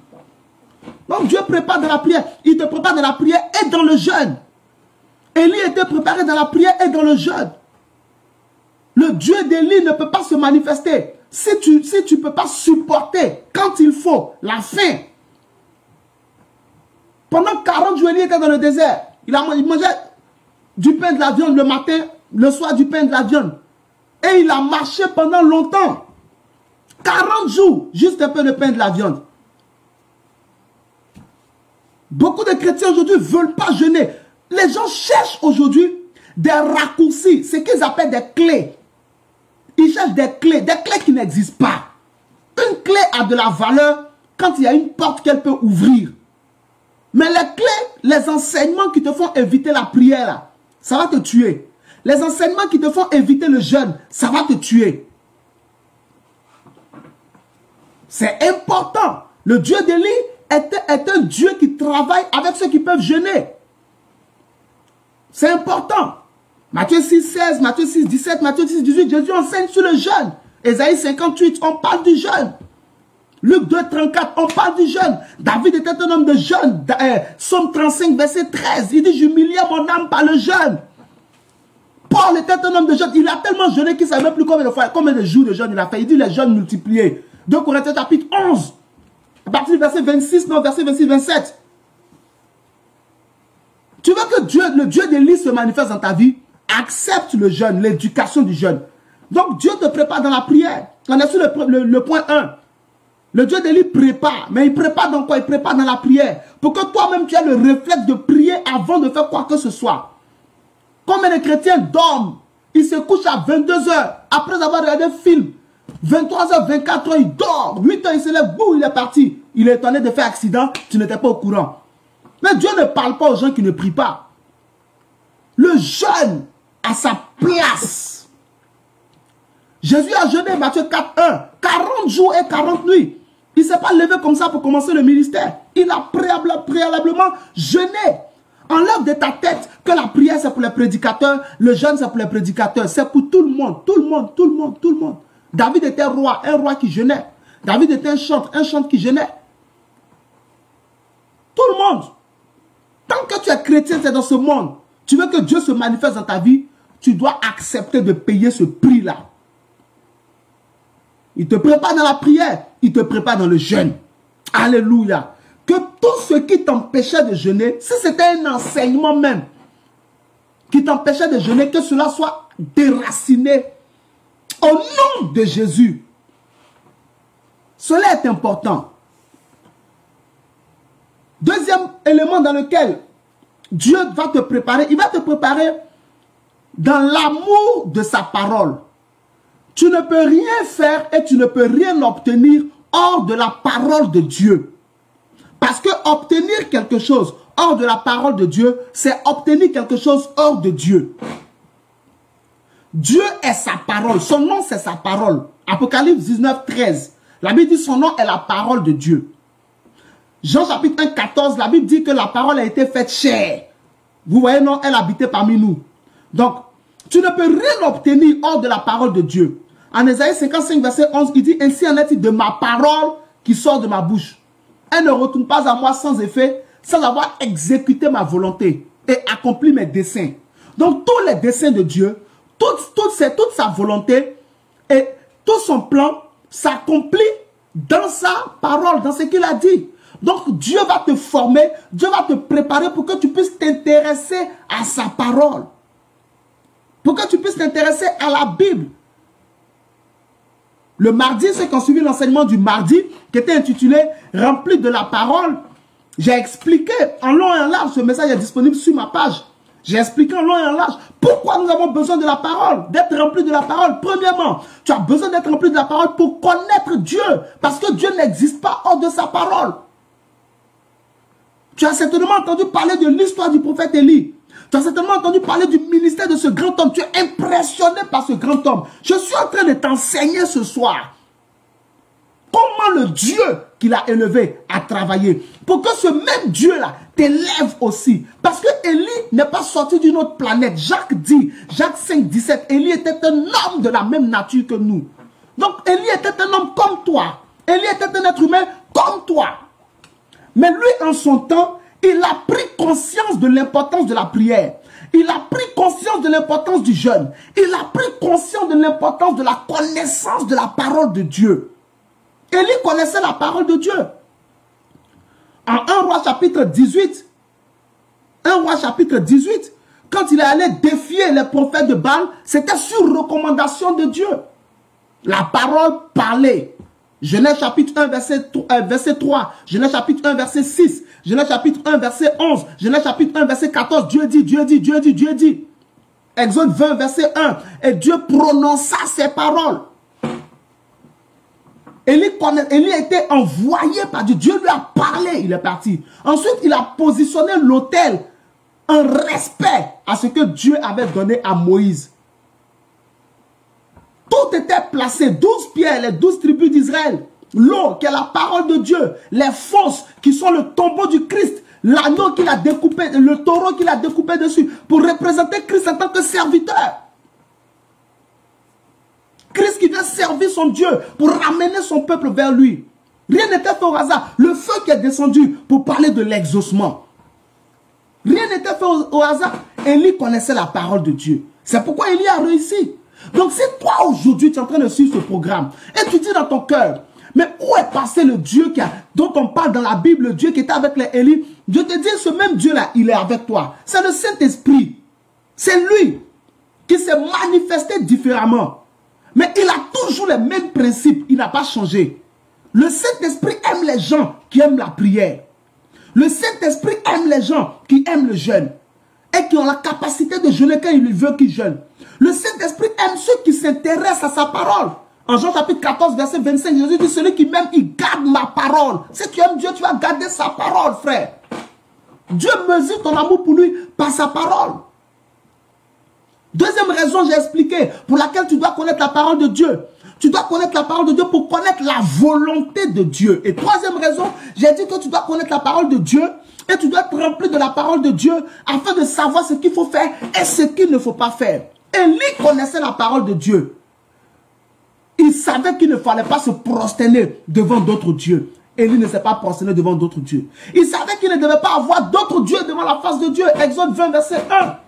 Donc Dieu prépare dans la prière. Il te prépare dans la prière et dans le jeûne. Élie était préparé dans la prière et dans le jeûne. Le Dieu d'Élie ne peut pas se manifester si tu ne peux pas supporter quand il faut la faim. Pendant 40 jours, Élie était dans le désert. Il mangeait du pain de la viande le matin, le soir du pain de la viande. Et il a marché pendant longtemps. 40 jours, juste un peu de pain de la viande. Beaucoup de chrétiens aujourd'hui ne veulent pas jeûner. Les gens cherchent aujourd'hui des raccourcis, ce qu'ils appellent des clés. Ils cherchent des clés qui n'existent pas. Une clé a de la valeur quand il y a une porte qu'elle peut ouvrir. Mais les clés, les enseignements qui te font éviter la prière, là, ça va te tuer. Les enseignements qui te font éviter le jeûne, ça va te tuer. C'est important. Le Dieu d'Élie est un Dieu qui travaille avec ceux qui peuvent jeûner. C'est important. Matthieu 6, 16, Matthieu 6, 17, Matthieu 6, 18, Jésus enseigne sur le jeûne. Ésaïe 58, on parle du jeûne. Luc 2, 34, on parle du jeûne. David était un homme de jeûne. Psaume 35, verset 13, il dit, j'humiliais mon âme par le jeûne. Paul était un homme de jeûne. Il a tellement jeûné qu'il ne savait même plus combien de jours de jeûne il a fait. Il dit les jeûnes multipliés. 2 Corinthiens chapitre 11. À partir du verset 26, non, verset 26, 27. Tu veux que le Dieu d'Élie se manifeste dans ta vie? Accepte le jeûne, l'éducation du jeûne. Donc Dieu te prépare dans la prière. On est sur le point 1. Le Dieu d'Élie prépare. Mais il prépare dans quoi? Il prépare dans la prière. Pour que toi-même tu aies le réflexe de prier avant de faire quoi que ce soit. Combien de chrétiens dorment? Ils se couchent à 22 h. Après avoir regardé un film. 23 h, 24 h, il dort. 8 h, il se lève. Boum, il est parti. Il est étonné de faire accident. Tu n'étais pas au courant. Mais Dieu ne parle pas aux gens qui ne prient pas. Le jeûne a sa place. Jésus a jeûné, Matthieu 4, 1. 40 jours et 40 nuits. Il ne s'est pas levé comme ça pour commencer le ministère. Il a préalablement jeûné. Enlève de ta tête que la prière c'est pour les prédicateurs, le jeûne c'est pour les prédicateurs. C'est pour tout le monde, tout le monde, tout le monde, tout le monde. David était roi, un roi qui jeûnait. David était un chantre qui jeûnait. Tout le monde. Tant que tu es chrétien, c'est dans ce monde. Tu veux que Dieu se manifeste dans ta vie, tu dois accepter de payer ce prix-là. Il te prépare dans la prière, il te prépare dans le jeûne. Alléluia. Que tout ce qui t'empêchait de jeûner, si c'était un enseignement même qui t'empêchait de jeûner, que cela soit déraciné au nom de Jésus. Cela est important. Deuxième élément dans lequel Dieu va te préparer, il va te préparer dans l'amour de sa parole. Tu ne peux rien faire et tu ne peux rien obtenir hors de la parole de Dieu. Parce que obtenir quelque chose hors de la parole de Dieu, c'est obtenir quelque chose hors de Dieu. Dieu est sa parole. Son nom, c'est sa parole. Apocalypse 19, 13. La Bible dit son nom est la parole de Dieu. Jean chapitre 1, 14, la Bible dit que la parole a été faite chair. Vous voyez, non, elle habitait parmi nous. Donc, tu ne peux rien obtenir hors de la parole de Dieu. En Ésaïe 55, verset 11, il dit, ainsi en est-il de ma parole qui sort de ma bouche. Elle ne retourne pas à moi sans effet, sans avoir exécuté ma volonté et accompli mes desseins. Donc, tous les desseins de Dieu, toute sa volonté et tout son plan s'accomplit dans sa parole, dans ce qu'il a dit. Donc, Dieu va te former, Dieu va te préparer pour que tu puisses t'intéresser à sa parole. Pour que tu puisses t'intéresser à la Bible. Le mardi, ceux qui ont suivi l'enseignement du mardi, qui était intitulé « Rempli de la parole », j'ai expliqué en long et en large, ce message est disponible sur ma page. J'ai expliqué en long et en large pourquoi nous avons besoin de la parole, d'être rempli de la parole. Premièrement, tu as besoin d'être rempli de la parole pour connaître Dieu, parce que Dieu n'existe pas hors de sa parole. Tu as certainement entendu parler de l'histoire du prophète Élie. Tu as certainement entendu parler du ministère de ce grand homme. Tu es impressionné par ce grand homme. Je suis en train de t'enseigner ce soir comment le Dieu qu'il a élevé a travaillé. Pour que ce même Dieu-là t'élève aussi. Parce que Élie n'est pas sorti d'une autre planète. Jacques 5, 17, Élie était un homme de la même nature que nous. Donc Élie était un homme comme toi. Élie était un être humain comme toi. Mais lui, en son temps, il a pris conscience de l'importance de la prière. Il a pris conscience de l'importance du jeûne. Il a pris conscience de l'importance de la connaissance de la parole de Dieu. Élie connaissait la parole de Dieu. En 1 Roi chapitre 18, quand il est allé défier les prophètes de Baal, c'était sur recommandation de Dieu. La parole parlée. Genèse chapitre 1, verset 3. Genèse chapitre 1, verset 6. Genèse chapitre 1, verset 11. Genèse chapitre 1, verset 14. Dieu dit. Exode 20, verset 1. Et Dieu prononça ses paroles. Élie a été envoyé par Dieu. Dieu lui a parlé, il est parti. Ensuite, il a positionné l'autel en respect à ce que Dieu avait donné à Moïse. Tout était placé, 12 pierres, les 12 tribus d'Israël, l'eau qui est la parole de Dieu, les fosses qui sont le tombeau du Christ, l'agneau qu'il a découpé, le taureau qu'il a découpé dessus, pour représenter Christ en tant que serviteur. Christ qui vient servir son Dieu pour ramener son peuple vers lui. Rien n'était fait au hasard. Le feu qui est descendu pour parler de l'exaucement. Rien n'était fait au hasard. Élie connaissait la parole de Dieu. C'est pourquoi Élie a réussi. Donc si toi aujourd'hui tu es en train de suivre ce programme et tu dis dans ton cœur, mais où est passé le Dieu dont on parle dans la Bible, le Dieu qui était avec les Élie? Je te dis, ce même Dieu-là, il est avec toi. C'est le Saint-Esprit. C'est lui qui s'est manifesté différemment. Mais il a toujours les mêmes principes. Il n'a pas changé. Le Saint-Esprit aime les gens qui aiment la prière. Le Saint-Esprit aime les gens qui aiment le jeûne. Et qui ont la capacité de jeûner quand il veut qu'ils jeûnent. Le Saint-Esprit aime ceux qui s'intéressent à sa parole. En Jean chapitre 14, verset 25, Jésus dit, celui qui m'aime, il garde ma parole. Si tu aimes Dieu, tu vas garder sa parole, frère. Dieu mesure ton amour pour lui par sa parole. Deuxième raison, j'ai expliqué, pour laquelle tu dois connaître la parole de Dieu. Tu dois connaître la parole de Dieu pour connaître la volonté de Dieu. Et troisième raison, j'ai dit que tu dois connaître la parole de Dieu et tu dois être rempli de la parole de Dieu afin de savoir ce qu'il faut faire et ce qu'il ne faut pas faire. Élie connaissait la parole de Dieu. Il savait qu'il ne fallait pas se prosterner devant d'autres dieux. Élie ne s'est pas prosterné devant d'autres dieux. Il savait qu'il ne devait pas avoir d'autres dieux devant la face de Dieu. Exode 20, verset 1.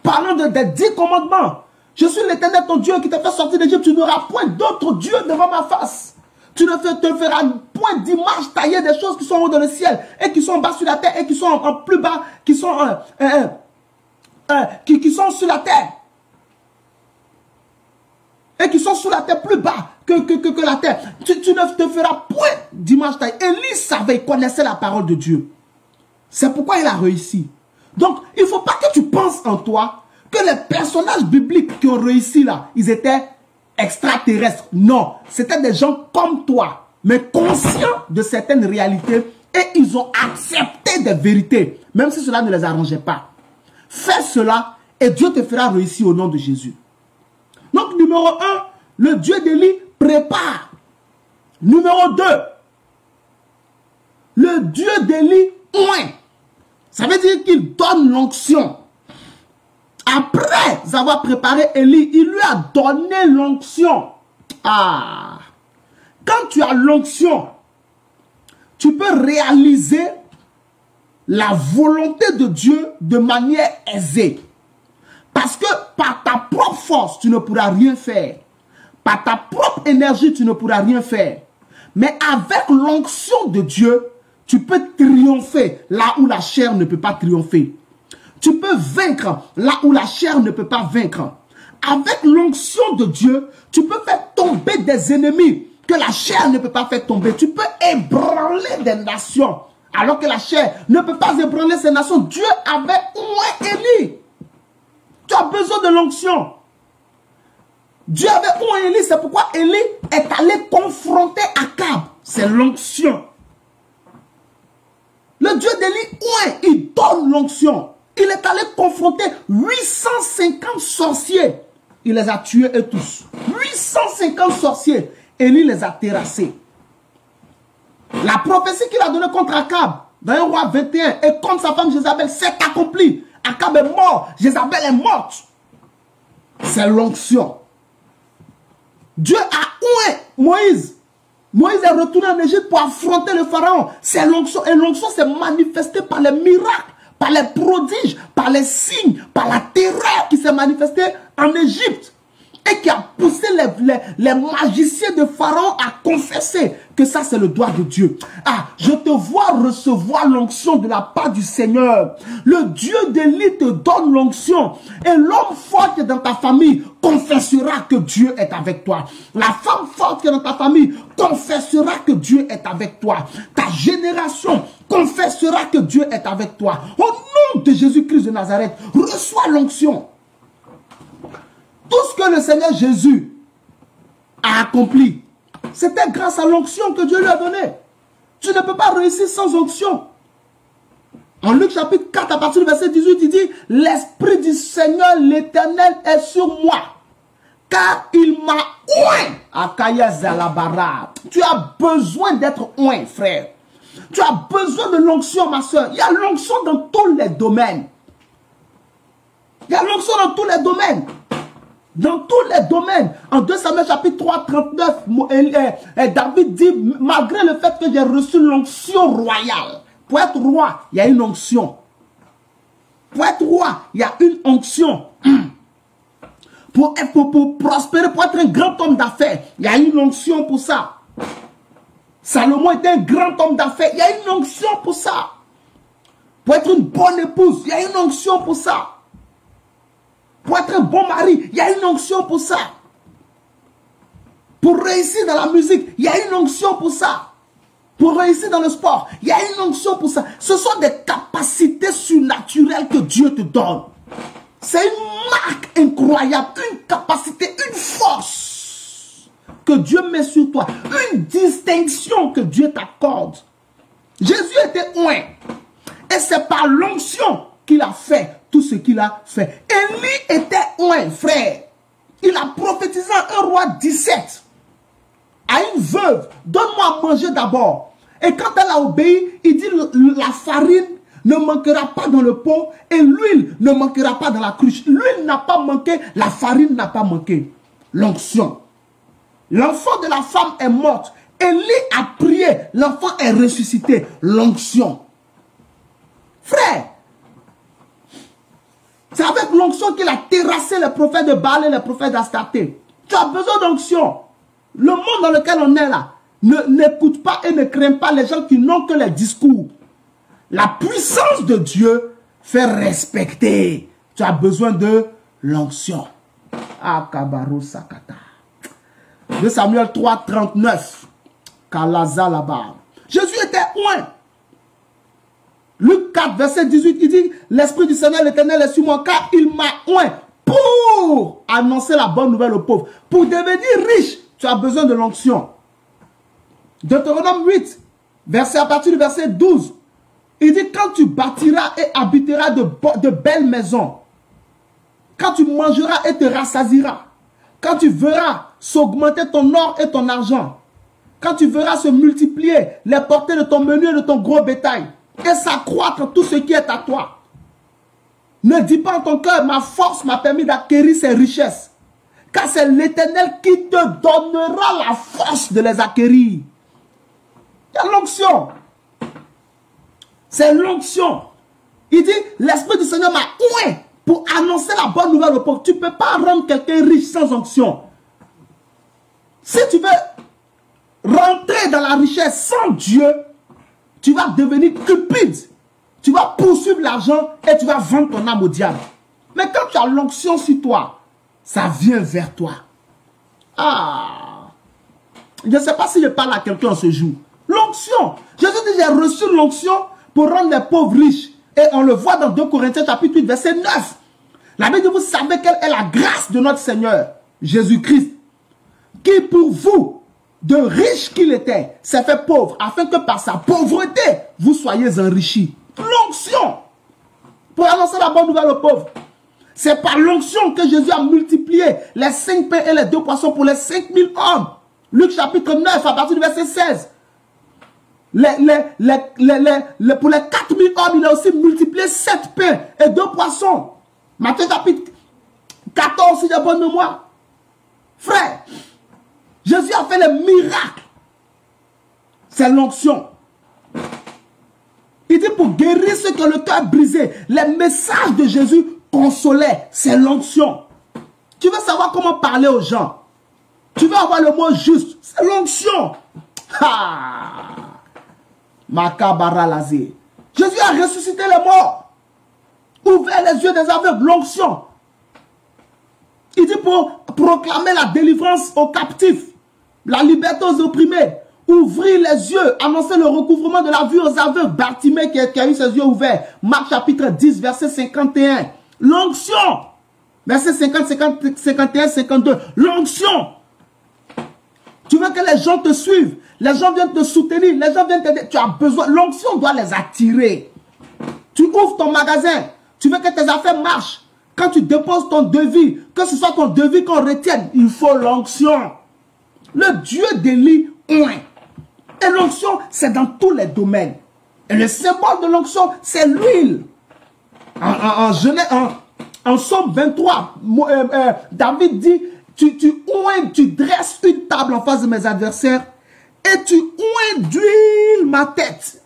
Parlant des 10 commandements. Je suis l'Éternel ton Dieu qui t'a fait sortir d'Égypte. Tu n'auras point d'autres dieux devant ma face. Tu ne te feras point d'image taillée des choses qui sont en haut dans le ciel et qui sont en bas sur la terre et qui sont en plus bas, qui sont sur la terre. Et qui sont sous la terre plus bas que la terre. Tu ne te feras point d'image taillée. Élie savait, il connaissait la parole de Dieu. C'est pourquoi il a réussi. Donc, il ne faut pas que tu penses en toi que les personnages bibliques qui ont réussi là, ils étaient extraterrestres. Non, c'était des gens comme toi, mais conscients de certaines réalités et ils ont accepté des vérités, même si cela ne les arrangeait pas. Fais cela et Dieu te fera réussir au nom de Jésus. Donc, numéro 1, le Dieu d'Élie prépare. Numéro 2, le Dieu d'Élie oint. Ça veut dire qu'il donne l'onction. Après avoir préparé Élie, il lui a donné l'onction. Ah! Quand tu as l'onction, tu peux réaliser la volonté de Dieu de manière aisée. Parce que par ta propre force, tu ne pourras rien faire. Par ta propre énergie, tu ne pourras rien faire. Mais avec l'onction de Dieu, tu peux triompher là où la chair ne peut pas triompher. Tu peux vaincre là où la chair ne peut pas vaincre. Avec l'onction de Dieu, tu peux faire tomber des ennemis que la chair ne peut pas faire tomber. Tu peux ébranler des nations Alors que la chair ne peut pas ébranler ces nations. Dieu avait oint Élie. Tu as besoin de l'onction. Dieu avait oint Élie. C'est pourquoi Élie est allé confronter Akab. C'est l'onction. Le Dieu d'Élie oint. Il donne l'onction. Il est allé confronter 850 sorciers. Il les a tués eux tous. 850 sorciers. Élie les a terrassés. La prophétie qu'il a donnée contre Akab, dans 1 roi 21, et contre sa femme Jézabel, s'est accomplie. Akab est mort. Jézabel est morte. C'est l'onction. Dieu a oint Moïse. Moïse est retourné en Égypte pour affronter le pharaon. C'est l'onction. Et l'onction s'est manifestée par les miracles, par les prodiges, par les signes, par la terreur qui s'est manifestée en Égypte. Et qui a poussé les magiciens de Pharaon à confesser que ça c'est le doigt de Dieu. Ah, je te vois recevoir l'onction de la part du Seigneur. Le Dieu d'Élie te donne l'onction. Et l'homme fort qui est dans ta famille confessera que Dieu est avec toi. La femme forte qui est dans ta famille confessera que Dieu est avec toi. Ta génération confessera que Dieu est avec toi. Au nom de Jésus-Christ de Nazareth, reçois l'onction. Tout ce que le Seigneur Jésus a accompli, c'était grâce à l'onction que Dieu lui a donnée. Tu ne peux pas réussir sans onction. En Luc chapitre 4, à partir du verset 18, il dit, « L'Esprit du Seigneur l'Éternel est sur moi, car il m'a oint à Kayazalabara. » Tu as besoin d'être oint, frère. Tu as besoin de l'onction, ma soeur. Il y a l'onction dans tous les domaines. Il y a l'onction dans tous les domaines. Dans tous les domaines. En 2 Samuel chapitre 3, 39, David dit, malgré le fait que j'ai reçu l'onction royale, pour être roi, il y a une onction. Pour être roi, il y a une onction. Pour prospérer, pour être un grand homme d'affaires, il y a une onction pour ça. Salomon était un grand homme d'affaires, il y a une onction pour ça. Pour être une bonne épouse, il y a une onction pour ça. Pour être un bon mari, il y a une onction pour ça. Pour réussir dans la musique, il y a une onction pour ça. Pour réussir dans le sport, il y a une onction pour ça. Ce sont des capacités surnaturelles que Dieu te donne. C'est une marque incroyable, une capacité, une force que Dieu met sur toi. Une distinction que Dieu t'accorde. Jésus était oint. Et c'est par l'onction qu'il a fait tout ce qu'il a fait. Élie était oint, frère. Il a prophétisé à 1 roi 17 à une veuve. Donne-moi à manger d'abord. Et quand elle a obéi, il dit la farine ne manquera pas dans le pot et l'huile ne manquera pas dans la cruche. L'huile n'a pas manqué, la farine n'a pas manqué. L'onction. L'enfant de la femme est morte. Élie a prié. L'enfant est ressuscité. L'onction. Frère, c'est avec l'onction qu'il a terrassé les prophètes de Baal et les prophètes d'Astarté. Tu as besoin d'onction. Le monde dans lequel on est là, n'écoute pas et ne craint pas les gens qui n'ont que les discours. La puissance de Dieu fait respecter. Tu as besoin de l'onction. Akabaru Sakata. 2 Samuel 3, 39. Kalaza là-bas. Jésus était oint. Luc 4, verset 18, il dit, l'Esprit du Seigneur l'Éternel est sur moi, car il m'a oint pour annoncer la bonne nouvelle aux pauvres. Pour devenir riche, tu as besoin de l'onction. Deutéronome 8, à partir du verset 12, il dit, quand tu bâtiras et habiteras de belles maisons, quand tu mangeras et te rassasieras, quand tu verras s'augmenter ton or et ton argent, quand tu verras se multiplier les portées de ton menu et de ton gros bétail, et s'accroître tout ce qui est à toi. Ne dis pas en ton cœur, ma force m'a permis d'acquérir ces richesses. Car c'est l'Éternel qui te donnera la force de les acquérir. Il y a l'onction. C'est l'onction. Il dit, l'Esprit du Seigneur m'a oint pour annoncer la bonne nouvelle aux pauvres. Tu ne peux pas rendre quelqu'un riche sans onction. Si tu veux rentrer dans la richesse sans Dieu, tu vas devenir cupide. Tu vas poursuivre l'argent et tu vas vendre ton âme au diable. Mais quand tu as l'onction sur toi, ça vient vers toi. Ah! Je ne sais pas si je parle à quelqu'un ce jour. L'onction. Jésus dit, j'ai reçu l'onction pour rendre les pauvres riches. Et on le voit dans 2 Corinthiens chapitre 8, verset 9. La Bible dit, vous savez quelle est la grâce de notre Seigneur, Jésus-Christ, qui pour vous, de riche qu'il était, s'est fait pauvre, afin que par sa pauvreté, vous soyez enrichis. L'onction. Pour annoncer la bonne nouvelle aux pauvres. C'est par l'onction que Jésus a multiplié les 5 pains et les 2 poissons pour les 5000 hommes. Luc chapitre 9, à partir du verset 16. Pour les 4000 hommes, il a aussi multiplié 7 pains et 2 poissons. Matthieu chapitre 14, si j'ai bonne mémoire. Frère, Jésus a fait les miracles. C'est l'onction. Il dit pour guérir ceux qui ont le cœur brisé. Les messages de Jésus consolaient. C'est l'onction. Tu veux savoir comment parler aux gens. Tu veux avoir le mot juste. C'est l'onction. Makabara lazé. Jésus a ressuscité les morts. Ouvert les yeux des aveugles. L'onction. Il dit pour proclamer la délivrance aux captifs. La liberté aux opprimés. Ouvrir les yeux, annoncer le recouvrement de la vue aux aveugles. Bartimée qui a eu ses yeux ouverts. Marc chapitre 10, verset 51. L'onction. Verset 50, 51, 52. L'onction. Tu veux que les gens te suivent. Les gens viennent te soutenir. Les gens viennent t'aider. Tu as besoin. L'onction doit les attirer. Tu ouvres ton magasin. Tu veux que tes affaires marchent. Quand tu déposes ton devis, que ce soit ton devis qu'on retienne, il faut l'onction. Le Dieu d'Élie oint. Et l'onction, c'est dans tous les domaines. Et le symbole de l'onction, c'est l'huile. En Somme 23, David dit, tu dresses une table en face de mes adversaires et tu oins d'huile ma tête.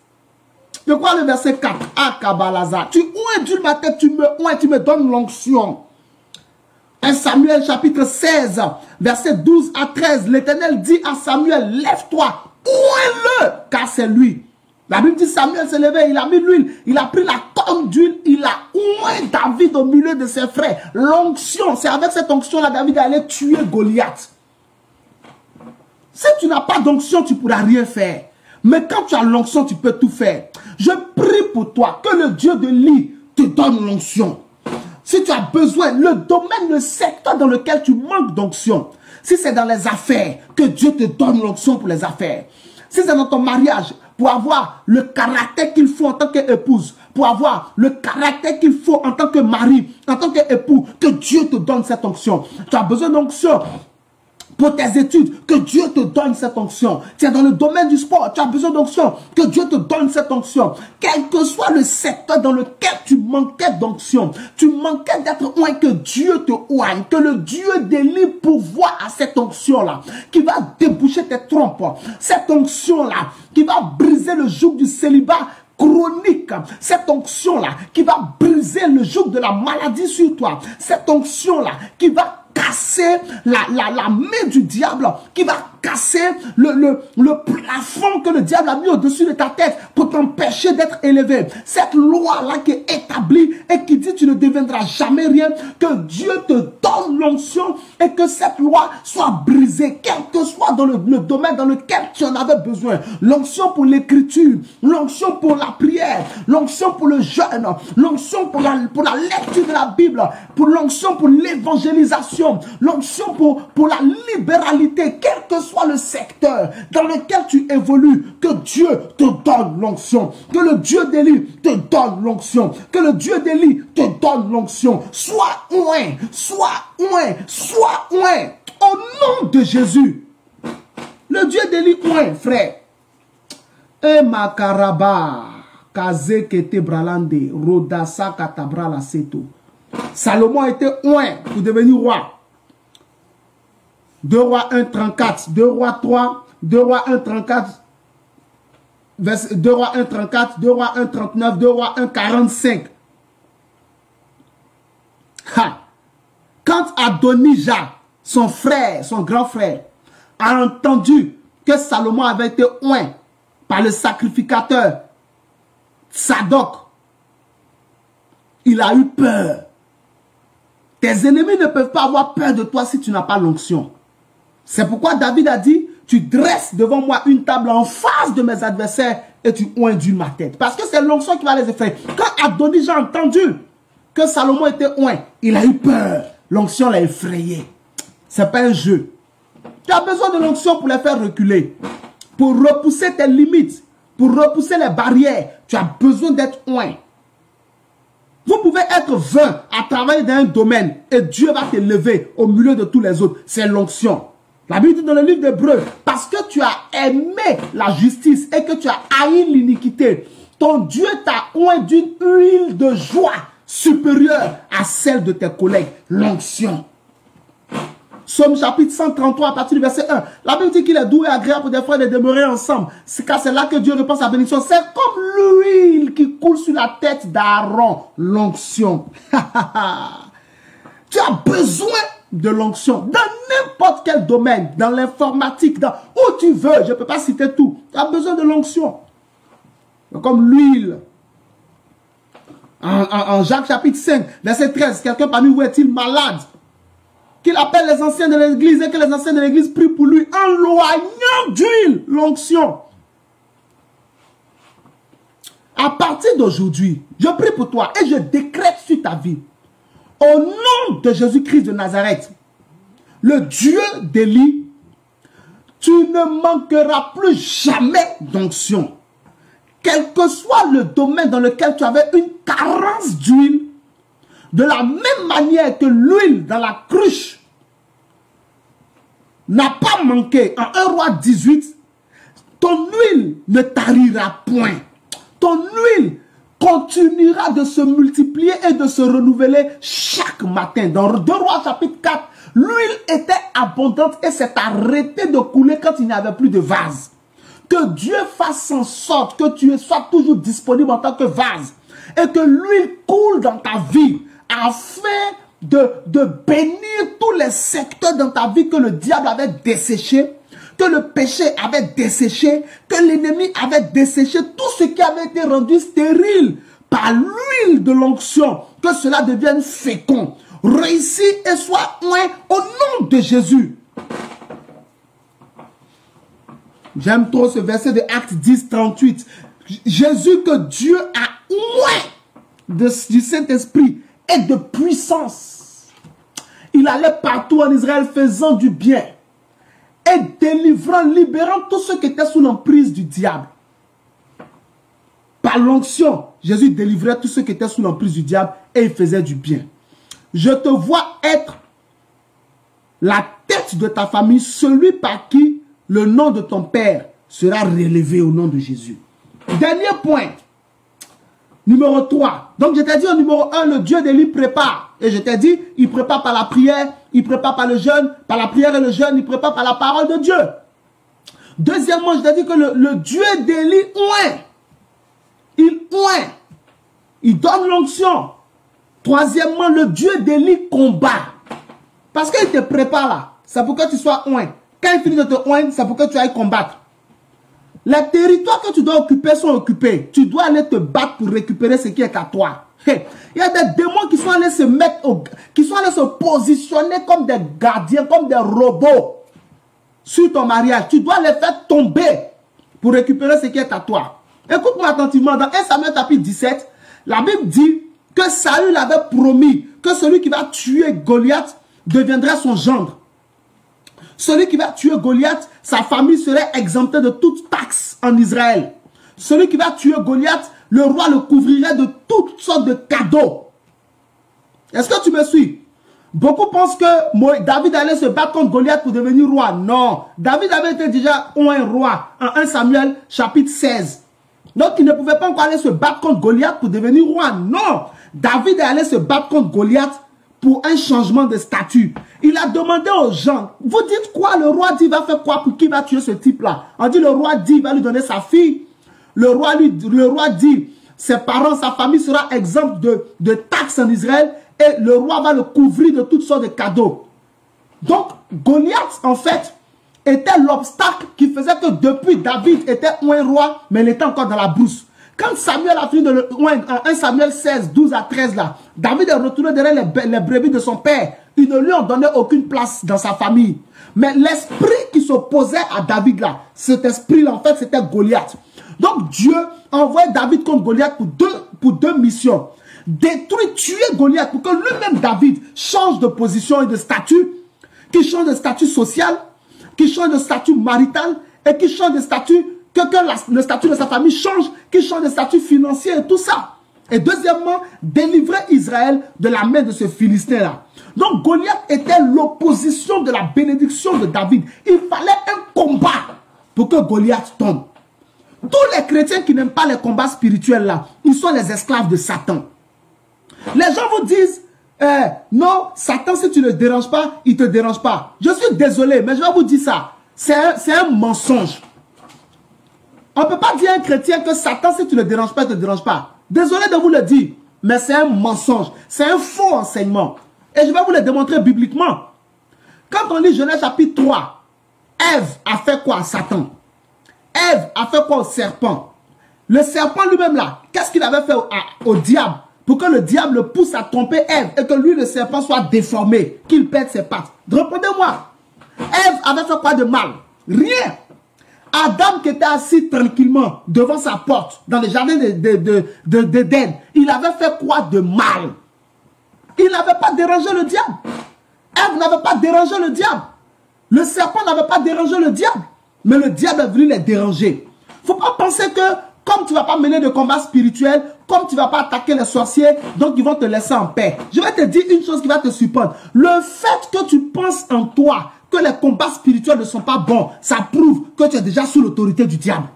Je crois le verset 4. Ah, Kabalaza. Tu oins d'huile ma tête, tu me donnes l'onction. 1 Samuel chapitre 16, verset 12 à 13. L'Éternel dit à Samuel, lève-toi, oins-le, car c'est lui. La Bible dit Samuel s'est levé, il a mis l'huile, il a pris la corne d'huile, il a oint David au milieu de ses frères. L'onction, c'est avec cette onction-là, David allait tuer Goliath. Si tu n'as pas d'onction, tu ne pourras rien faire. Mais quand tu as l'onction, tu peux tout faire. Je prie pour toi, que le Dieu de l'Élie te donne l'onction. Si tu as besoin, le domaine, le secteur dans lequel tu manques d'onction, si c'est dans les affaires, que Dieu te donne l'onction pour les affaires. Si c'est dans ton mariage, pour avoir le caractère qu'il faut en tant qu'épouse, pour avoir le caractère qu'il faut en tant que mari, en tant qu'époux, que Dieu te donne cette onction. Tu as besoin d'onction pour tes études, que Dieu te donne cette onction. Tu es dans le domaine du sport, tu as besoin d'onction, que Dieu te donne cette onction. Quel que soit le secteur dans lequel tu manquais d'onction, tu manquais d'être oint, que Dieu te oigne, que le Dieu d'Élie pourvoie à cette onction-là, qui va déboucher tes trompes, cette onction-là, qui va briser le joug du célibat chronique, cette onction-là, qui va briser le joug de la maladie sur toi, cette onction-là, qui va casser la main du diable, qui va casser le plafond que le diable a mis au-dessus de ta tête pour t'empêcher d'être élevé. Cette loi-là qui est établie et qui dit tu ne deviendras jamais rien, que Dieu te donne l'onction et que cette loi soit brisée, quel que soit dans le domaine dans lequel tu en avais besoin. L'onction pour l'écriture, l'onction pour la prière, l'onction pour le jeûne, l'onction pour la lecture de la Bible, pour l'onction pour l'évangélisation, l'onction pour la libéralité, quel que soit le secteur dans lequel tu évolues, que Dieu te donne l'onction, que le Dieu d'Élie te donne l'onction, que le Dieu d'Élie te donne l'onction. Sois oint, sois oint, sois oint, au nom de Jésus. Le Dieu d'Élie oint, frère. E makaraba, kaze kete bralande, rodasa katabra la seto. Salomon était oint pour devenir roi. 2 Rois 1, 34, 2 Rois 3, 2 Rois 1, 34, 2 Rois 1, 34, 2 Rois 1, 39, 2 Rois 1, 45. Quand Adonijah, son frère, son grand frère, a entendu que Salomon avait été oint par le sacrificateur Sadok, il a eu peur. Tes ennemis ne peuvent pas avoir peur de toi si tu n'as pas l'onction. C'est pourquoi David a dit, tu dresses devant moi une table en face de mes adversaires et tu oins d'huile ma tête. Parce que c'est l'onction qui va les effrayer. Quand Adonijah a entendu que Salomon était oint, il a eu peur. L'onction l'a effrayé. Ce n'est pas un jeu. Tu as besoin de l'onction pour les faire reculer. Pour repousser tes limites. Pour repousser les barrières. Tu as besoin d'être oint. Vous pouvez être 20 à travailler dans un domaine et Dieu va t'élever au milieu de tous les autres. C'est l'onction. La Bible dit dans le livre d'Hébreux, parce que tu as aimé la justice et que tu as haï l'iniquité, ton Dieu t'a oint d'une huile de joie supérieure à celle de tes collègues. L'onction. Psaume chapitre 133 à partir du verset 1. La Bible dit qu'il est doux et agréable pour des frères de demeurer ensemble. C'est car c'est là que Dieu répand sa bénédiction. C'est comme l'huile qui coule sur la tête d'Aaron. L'onction. Tu as besoin de l'onction. Dans n'importe quel domaine. Dans l'informatique. Où tu veux. Je ne peux pas citer tout. Tu as besoin de l'onction. Comme l'huile. En Jacques chapitre 5, verset 13. Quelqu'un parmi vous est-il malade? Qu'il appelle les anciens de l'église et que les anciens de l'église prient pour lui en loignant d'huile, l'onction. À partir d'aujourd'hui, je prie pour toi et je décrète sur ta vie, au nom de Jésus-Christ de Nazareth, le Dieu d'Élie, tu ne manqueras plus jamais d'onction. Quel que soit le domaine dans lequel tu avais une carence d'huile, de la même manière que l'huile dans la cruche n'a pas manqué en 1 Roi 18, ton huile ne tarira point. Ton huile continuera de se multiplier et de se renouveler chaque matin. Dans 2 Rois chapitre 4, l'huile était abondante et s'est arrêtée de couler quand il n'y avait plus de vase. Que Dieu fasse en sorte que tu sois toujours disponible en tant que vase et que l'huile coule dans ta vie, afin de bénir tous les secteurs dans ta vie que le diable avait desséché, que le péché avait desséché, que l'ennemi avait desséché, tout ce qui avait été rendu stérile par l'huile de l'onction, que cela devienne fécond, réussi et soit oint au nom de Jésus. J'aime trop ce verset de Actes 10, 38. Jésus que Dieu a oint du Saint-Esprit et de puissance. Il allait partout en Israël faisant du bien et délivrant, libérant tous ceux qui étaient sous l'emprise du diable. Par l'onction, Jésus délivrait tous ceux qui étaient sous l'emprise du diable et il faisait du bien. Je te vois être la tête de ta famille, celui par qui le nom de ton père sera relevé au nom de Jésus. Dernier point. Numéro 3. Donc je t'ai dit au numéro 1, le Dieu d'Élie prépare. Et je t'ai dit, il prépare par la prière, il prépare par le jeûne, par la prière et le jeûne, il prépare par la parole de Dieu. Deuxièmement, je t'ai dit que le Dieu d'Élie oint. Il oint. Il donne l'onction. Troisièmement, le Dieu d'Élie combat. Parce qu'il te prépare là. C'est pour que tu sois oint. Quand il finit de te oindre, c'est pour que tu ailles combattre. Les territoires que tu dois occuper sont occupés. Tu dois aller te battre pour récupérer ce qui est à toi. Il y a des démons qui sont allés se mettre, qui sont allés se positionner comme des gardiens, comme des robots sur ton mariage. Tu dois les faire tomber pour récupérer ce qui est à toi. Écoute-moi attentivement. Dans 1 Samuel chapitre 17, la Bible dit que Saül avait promis que celui qui va tuer Goliath deviendrait son gendre. Celui qui va tuer Goliath, sa famille serait exemptée de toute taxe en Israël. Celui qui va tuer Goliath, le roi le couvrirait de toutes sortes de cadeaux. Est-ce que tu me suis? Beaucoup pensent que David allait se battre contre Goliath pour devenir roi. Non. David avait été déjà un roi en 1 Samuel chapitre 16. Donc il ne pouvait pas encore aller se battre contre Goliath pour devenir roi. Non. David est allé se battre contre Goliath pour un changement de statut. Il a demandé aux gens, vous dites quoi? Le roi dit, va faire quoi pour qui va tuer ce type-là? On dit, le roi dit, il va lui donner sa fille. Le roi dit, ses parents, sa famille sera exempte de taxes en Israël et le roi va le couvrir de toutes sortes de cadeaux. Donc, Goliath, en fait, était l'obstacle qui faisait que depuis David était un roi, mais il était encore dans la brousse. Quand Samuel a fini de le oindre, en 1 Samuel 16, 12 à 13 là, David est retourné derrière les brebis de son père. Ils ne lui ont donné aucune place dans sa famille. Mais l'esprit qui s'opposait à David là, cet esprit-là, en fait, c'était Goliath. Donc Dieu a envoyé David contre Goliath pour deux missions. Détruire, tuer Goliath pour que lui-même, David, change de position et de statut, qu'il change de statut social, qu'il change de statut marital et qu'il change de statut, que le statut de sa famille change, qu'il change de statut financier et tout ça. Et deuxièmement, délivrer Israël de la main de ce Philistin-là. Donc Goliath était l'opposition de la bénédiction de David. Il fallait un combat pour que Goliath tombe. Tous les chrétiens qui n'aiment pas les combats spirituels là, ils sont les esclaves de Satan. Les gens vous disent, non, Satan, si tu ne le déranges pas, il ne te dérange pas. Je suis désolé, mais je vais vous dire ça. C'est un mensonge. On ne peut pas dire à un chrétien que Satan, si tu ne le déranges pas, il ne te dérange pas. Désolé de vous le dire, mais c'est un mensonge. C'est un faux enseignement. Et je vais vous le démontrer bibliquement. Quand on lit Genèse chapitre 3, Ève a fait quoi à Satan? Ève a fait quoi au serpent? Le serpent lui-même là, qu'est-ce qu'il avait fait au diable? Pour que le diable le pousse à tromper Ève et que lui, le serpent, soit déformé, qu'il perde ses pattes. Répondez-moi. Ève avait fait quoi de mal? Rien. Adam qui était assis tranquillement devant sa porte, dans le jardin d'Éden, il avait fait quoi de mal? Il n'avait pas dérangé le diable. Ève n'avait pas dérangé le diable. Le serpent n'avait pas dérangé le diable. Mais le diable est venu les déranger. Il ne faut pas penser que, comme tu ne vas pas mener de combat spirituel, comme tu ne vas pas attaquer les sorciers, donc ils vont te laisser en paix. Je vais te dire une chose qui va te surprendre. Le fait que tu penses en toi que les combats spirituels ne sont pas bons, ça prouve que tu es déjà sous l'autorité du diable.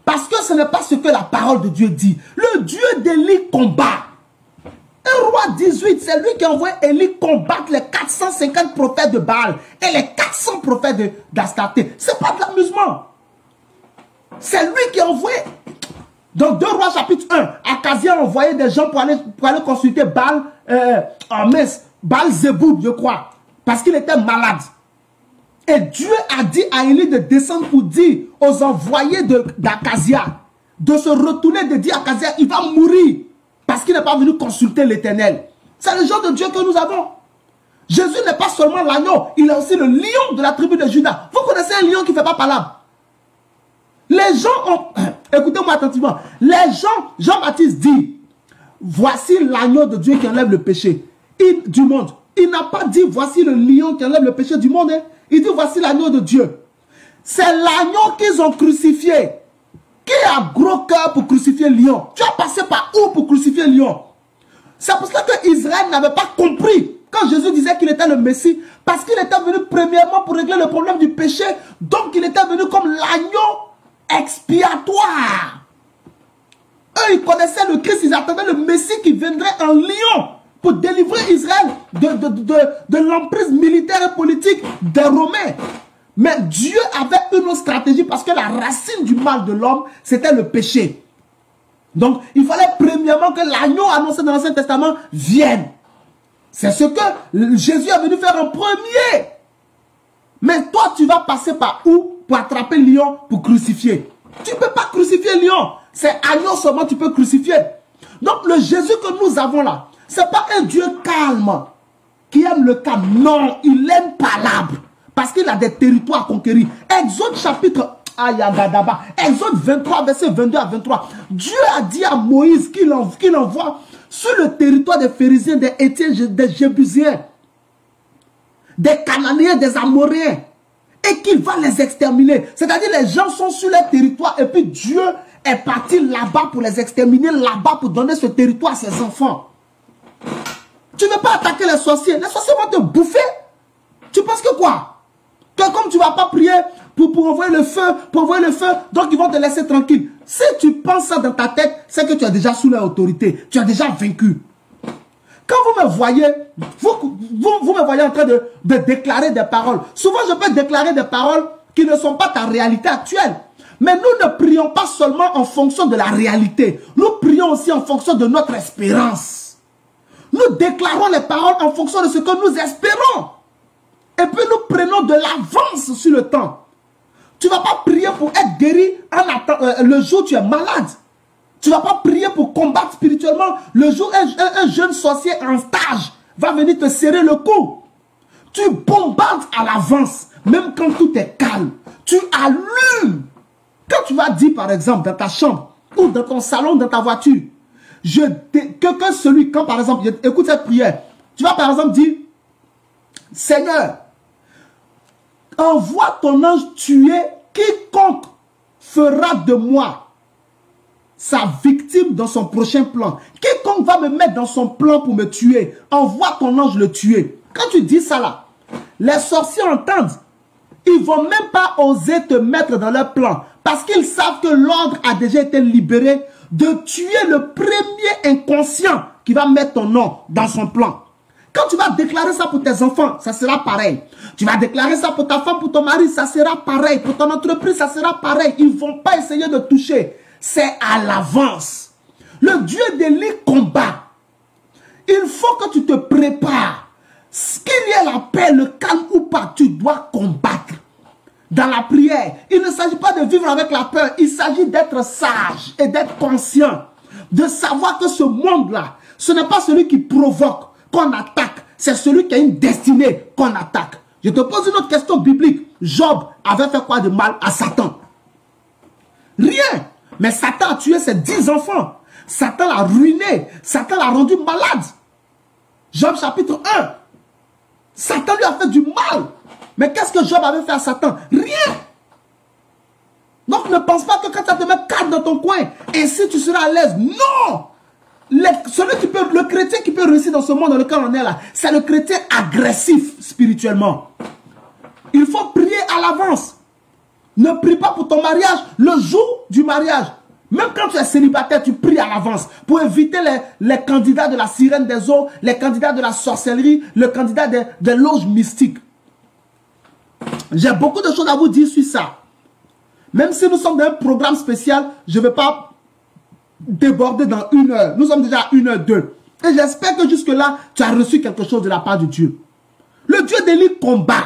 Parce que ce n'est pas ce que la parole de Dieu dit. Le Dieu d'Élie combat. Un roi 18, c'est lui qui a envoyé Élie combattre les 450 prophètes de Baal et les 400 prophètes d'Astarté. Ce n'est pas de l'amusement. C'est lui qui a envoyé. Dans 2 Rois chapitre 1, Akazia a envoyé des gens pour aller consulter Baal, Baal Zéboub, je crois, parce qu'il était malade. Et Dieu a dit à Élie de descendre pour dire aux envoyés d'Akazia de se retourner, de dire à Akazia, il va mourir parce qu'il n'est pas venu consulter l'Éternel. C'est le genre de Dieu que nous avons. Jésus n'est pas seulement l'agneau, il est aussi le lion de la tribu de Juda. Vous connaissez un lion qui ne fait pas palabre? Les gens ont... Écoutez-moi attentivement. Les gens, Jean-Baptiste dit, voici l'agneau de Dieu qui enlève le péché du monde. Il n'a pas dit, voici le lion qui enlève le péché du monde. Hein. Il dit, voici l'agneau de Dieu. C'est l'agneau qu'ils ont crucifié. Qui a gros cœur pour crucifier le lion? Tu as passé par où pour crucifier le lion? C'est pour cela que Israël n'avait pas compris quand Jésus disait qu'il était le Messie. Parce qu'il était venu premièrement pour régler le problème du péché. Donc il était venu comme l'agneau expiatoire. Eux, ils connaissaient le Christ, ils attendaient le Messie qui viendrait en lion pour délivrer Israël de l'emprise militaire et politique des Romains. Mais Dieu avait une autre stratégie parce que la racine du mal de l'homme, c'était le péché. Donc, il fallait premièrement que l'agneau annoncé dans l'Ancien Testament vienne. C'est ce que Jésus est venu faire en premier. Mais toi, tu vas passer par où pour attraper le lion pour crucifier? Tu ne peux pas crucifier le lion. C'est agneau seulement tu peux crucifier. Donc, le Jésus que nous avons là, ce n'est pas un Dieu calme qui aime le calme. Non, il aime palabre. Parce qu'il a des territoires à conquérir. Exode chapitre Exode 23, verset 22 à 23. Dieu a dit à Moïse qu'il envoie sur le territoire des Phérésiens, des Hétiens, des Jébusiens, des Cananéens, des Amoréens, et qu'il va les exterminer. C'est-à-dire les gens sont sur leur territoire et puis Dieu est parti là-bas pour les exterminer, là-bas pour donner ce territoire à ses enfants. Tu ne veux pas attaquer les sorciers vont te bouffer. Tu penses que quoi? Que comme tu ne vas pas prier pour envoyer le feu, donc ils vont te laisser tranquille. Si tu penses ça dans ta tête, c'est que tu es déjà sous leur autorité. Tu as déjà vaincu. Quand vous me voyez, vous me voyez en train de déclarer des paroles. Souvent, je peux déclarer des paroles qui ne sont pas ta réalité actuelle. Mais nous ne prions pas seulement en fonction de la réalité. Nous prions aussi en fonction de notre espérance. Nous déclarons les paroles en fonction de ce que nous espérons. Et puis nous prenons de l'avance sur le temps. Tu ne vas pas prier pour être guéri le jour où tu es malade. Tu ne vas pas prier pour combattre spirituellement le jour où un jeune sorcier en stage va venir te serrer le cou. Tu bombardes à l'avance, même quand tout est calme. Tu allumes. Quand tu vas dire, par exemple, dans ta chambre, ou dans ton salon, dans ta voiture, quand par exemple, écoute cette prière, tu vas par exemple dire, Seigneur, envoie ton ange tuer quiconque fera de moi sa victime dans son prochain plan. Quiconque va me mettre dans son plan pour me tuer, envoie ton ange le tuer. Quand tu dis ça là, les sorciers entendent. Ils ne vont même pas oser te mettre dans leur plan. Parce qu'ils savent que l'ordre a déjà été libéré de tuer le premier inconscient qui va mettre ton nom dans son plan. Quand tu vas déclarer ça pour tes enfants, ça sera pareil. Tu vas déclarer ça pour ta femme, pour ton mari, ça sera pareil. Pour ton entreprise, ça sera pareil. Ils ne vont pas essayer de toucher. C'est à l'avance. Le Dieu d'Élie combat. Il faut que tu te prépares. Qu'il y ait la paix, le calme ou pas, tu dois combattre. Dans la prière, il ne s'agit pas de vivre avec la peur. Il s'agit d'être sage et d'être conscient. De savoir que ce monde-là, ce n'est pas celui qui provoque qu'on attaque. C'est celui qui a une destinée qu'on attaque. Je te pose une autre question biblique. Job avait fait quoi de mal à Satan? Rien. Mais Satan a tué ses 10 enfants. Satan l'a ruiné. Satan l'a rendu malade. Job chapitre 1. Satan lui a fait du mal. Mais qu'est-ce que Job avait fait à Satan? Rien. Donc ne pense pas que quand tu te mets 4 dans ton coin, ainsi tu seras à l'aise. Non. Le chrétien qui peut réussir dans ce monde dans lequel on est là, c'est le chrétien agressif spirituellement. Il faut prier à l'avance. Ne prie pas pour ton mariage le jour du mariage. Même quand tu es célibataire, tu pries à l'avance pour éviter les candidats de la sirène des eaux, les candidats de la sorcellerie, le candidat des loges mystiques. J'ai beaucoup de choses à vous dire sur ça. Même si nous sommes dans un programme spécial, je ne vais pas déborder dans 1 heure. Nous sommes déjà à 1h02. Et j'espère que jusque-là, tu as reçu quelque chose de la part de Dieu. Le Dieu d'Élie combat.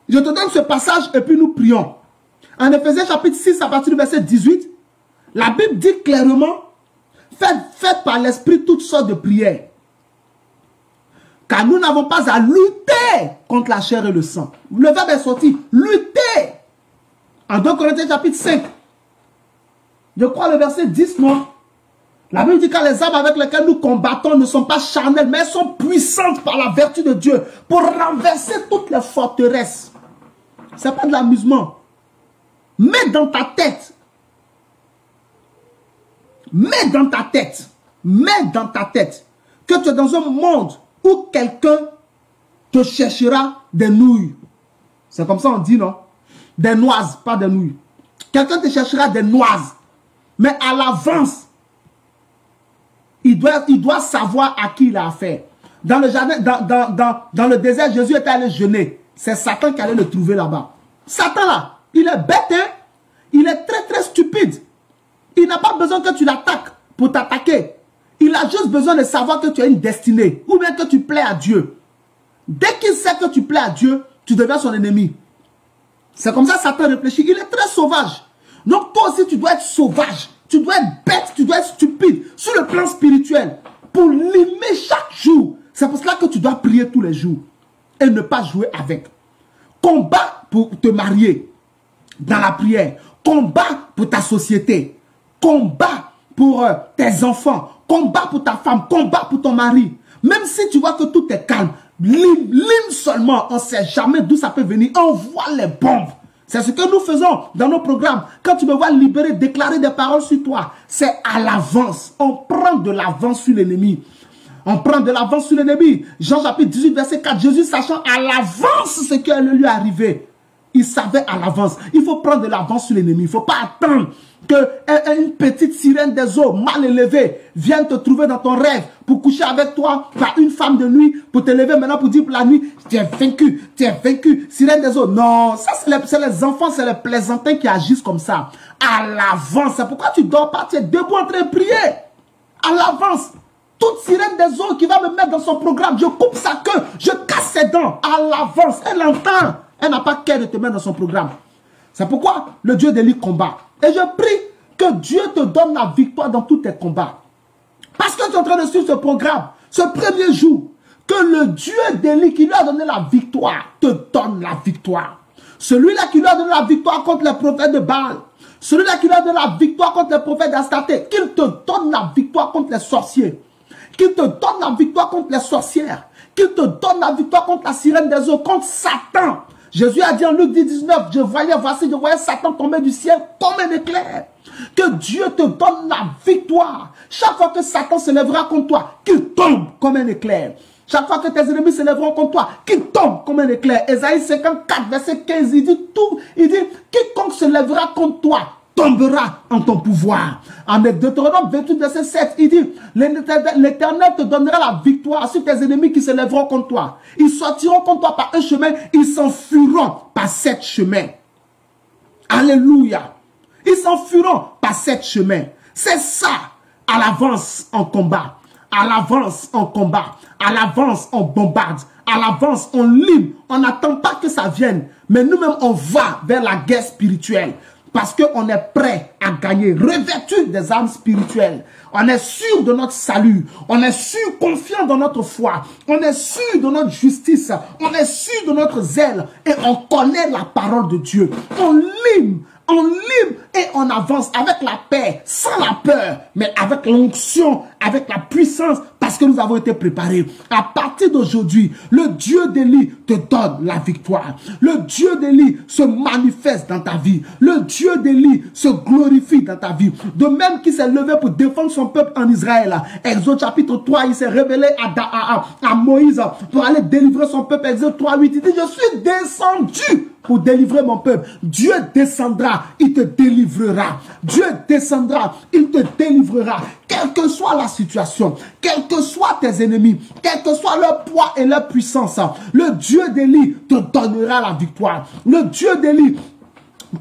Je te donne ce passage et puis nous prions. En Éphésiens chapitre 6, à partir du verset 18, la Bible dit clairement, faites par l'Esprit toutes sortes de prières. Car nous n'avons pas à lutter contre la chair et le sang. Le verbe est sorti, lutter. En 2 Corinthiens chapitre 5, je crois le verset 10, non? La Bible dit que les armes avec lesquelles nous combattons ne sont pas charnelles, mais elles sont puissantes par la vertu de Dieu pour renverser toutes les forteresses. Ce n'est pas de l'amusement. Mets dans ta tête. Mets dans ta tête. Mets dans ta tête que tu es dans un monde où quelqu'un te cherchera des nouilles. C'est comme ça on dit, non? Des noises, pas des nouilles. Quelqu'un te cherchera des noises. Mais à l'avance, il doit savoir à qui il a affaire. Dans le jardin, dans le désert, Jésus était allé jeûner. C'est Satan qui allait le trouver là-bas. Satan là, il est bête, hein? Il est très très stupide. Il n'a pas besoin que tu l'attaques pour t'attaquer. Il a juste besoin de savoir que tu as une destinée. Ou bien que tu plais à Dieu. Dès qu'il sait que tu plais à Dieu, tu deviens son ennemi. C'est comme ça que Satan réfléchit. Il est très sauvage. Donc toi aussi tu dois être sauvage. Tu dois être bête, tu dois être stupide. Sur le plan spirituel. Pour limer chaque jour. C'est pour cela que tu dois prier tous les jours. Et ne pas jouer avec. Combat pour te marier. Dans la prière. Combat pour ta société. Combat pour tes enfants. Combat pour ta femme. Combat pour ton mari. Même si tu vois que tout est calme. Lime seulement. On ne sait jamais d'où ça peut venir. Envoie les bombes. C'est ce que nous faisons dans nos programmes. Quand tu me vois libérer, déclarer des paroles sur toi, c'est à l'avance. On prend de l'avance sur l'ennemi. On prend de l'avance sur l'ennemi. Jean chapitre 18, verset 4. Jésus sachant à l'avance ce qui allait lui arriver. Il savait à l'avance. Il faut prendre de l'avance sur l'ennemi. Il ne faut pas attendre qu'une petite sirène des eaux mal élevée vienne te trouver dans ton rêve pour coucher avec toi par une femme de nuit, pour te lever maintenant pour dire pour la nuit, tu es vaincu, sirène des eaux. Non, ça c'est les enfants, c'est les plaisantins qui agissent comme ça. À l'avance, c'est pourquoi tu dors pas, tu es debout en train de prier. À l'avance. Toute sirène des eaux qui va me mettre dans son programme, je coupe sa queue, je casse ses dents. À l'avance, elle entend. Elle n'a pas qu'à de te mettre dans son programme. C'est pourquoi le Dieu d'Élie combat. Et je prie que Dieu te donne la victoire dans tous tes combats. Parce que tu es en train de suivre ce programme, ce premier jour, Que le Dieu d'Élie qui lui a donné la victoire te donne la victoire. Celui-là qui lui a donné la victoire contre les prophètes de Baal, celui-là qui lui a donné la victoire contre les prophètes d'Astarté, qu'il te donne la victoire contre les sorciers, qu'il te donne la victoire contre les sorcières, qu'il te donne la victoire contre la sirène des eaux, contre Satan. Jésus a dit en Luc 10, 19, je voyais Satan tomber du ciel comme un éclair. Que Dieu te donne la victoire. Chaque fois que Satan se lèvera contre toi, qu'il tombe comme un éclair. Chaque fois que tes ennemis se lèveront contre toi, qu'ils tombent comme un éclair. Ésaïe 54, verset 15, il dit tout. Il dit, quiconque se lèvera contre toi, tombera en ton pouvoir. En Deutéronome 28, verset 7, il dit, l'Éternel te donnera la victoire sur tes ennemis qui se lèveront contre toi. Ils sortiront contre toi par un chemin, ils s'enfuiront par 7 chemins. Alléluia. Ils s'enfuiront par 7 chemins. C'est ça, à l'avance en combat. À l'avance en combat. À l'avance on bombarde. À l'avance on lime. On n'attend pas que ça vienne. Mais nous-mêmes on va vers la guerre spirituelle. Parce qu'on est prêt à gagner, revêtu des armes spirituelles. On est sûr de notre salut. On est sûr, confiant dans notre foi. On est sûr de notre justice. On est sûr de notre zèle. Et on connaît la parole de Dieu. On lime et on avance avec la paix, sans la peur, mais avec l'onction, avec la puissance, parce que nous avons été préparés. À partir d'aujourd'hui, le Dieu d'Élie te donne la victoire. Le Dieu d'Élie se manifeste dans ta vie. Le Dieu d'Élie se glorifie dans ta vie. De même qu'il s'est levé pour défendre son peuple en Israël. Exode chapitre 3, il s'est révélé à Moïse pour aller délivrer son peuple. Exode 3, 8, il dit, je suis descendu pour délivrer mon peuple. Dieu descendra, il te délivrera. Dieu descendra, il te délivrera. Quelle que soit la situation, quels que soient tes ennemis, quel que soit leur poids et leur puissance, le Dieu d'Élie te donnera la victoire. Le Dieu d'Élie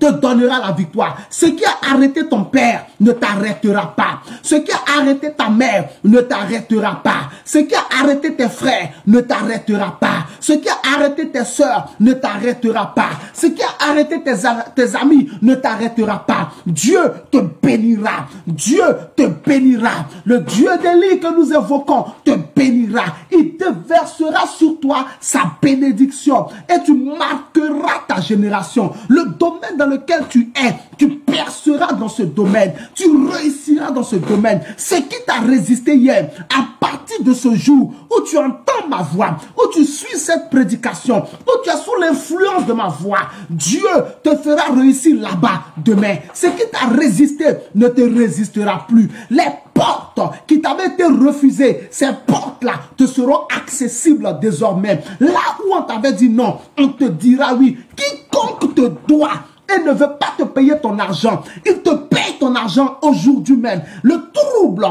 te donnera la victoire. Ce qui a arrêté ton père ne t'arrêtera pas. Ce qui a arrêté ta mère ne t'arrêtera pas. Ce qui a arrêté tes frères ne t'arrêtera pas. Ce qui a arrêté tes soeurs ne t'arrêtera pas. Ce qui a arrêté tes amis ne t'arrêtera pas. Dieu te bénira. Dieu te bénira. Le Dieu d'Élie que nous évoquons te bénira. Il te versera sur toi sa bénédiction et tu marqueras ta génération. Le domaine dans lequel tu es, tu perceras dans ce domaine, tu réussiras dans ce domaine. Ce qui t'a résisté hier, à partir de ce jour où tu entends ma voix, où tu suis cette prédication, où tu es sous l'influence de ma voix, Dieu te fera réussir là-bas demain. Ce qui t'a résisté ne te résistera plus. Les portes qui t'avaient été refusées, ces portes-là te seront accessibles désormais. Là où on t'avait dit non, on te dira oui. Quiconque te doit et ne veut pas te payer ton argent, il te paye ton argent aujourd'hui même. Le trouble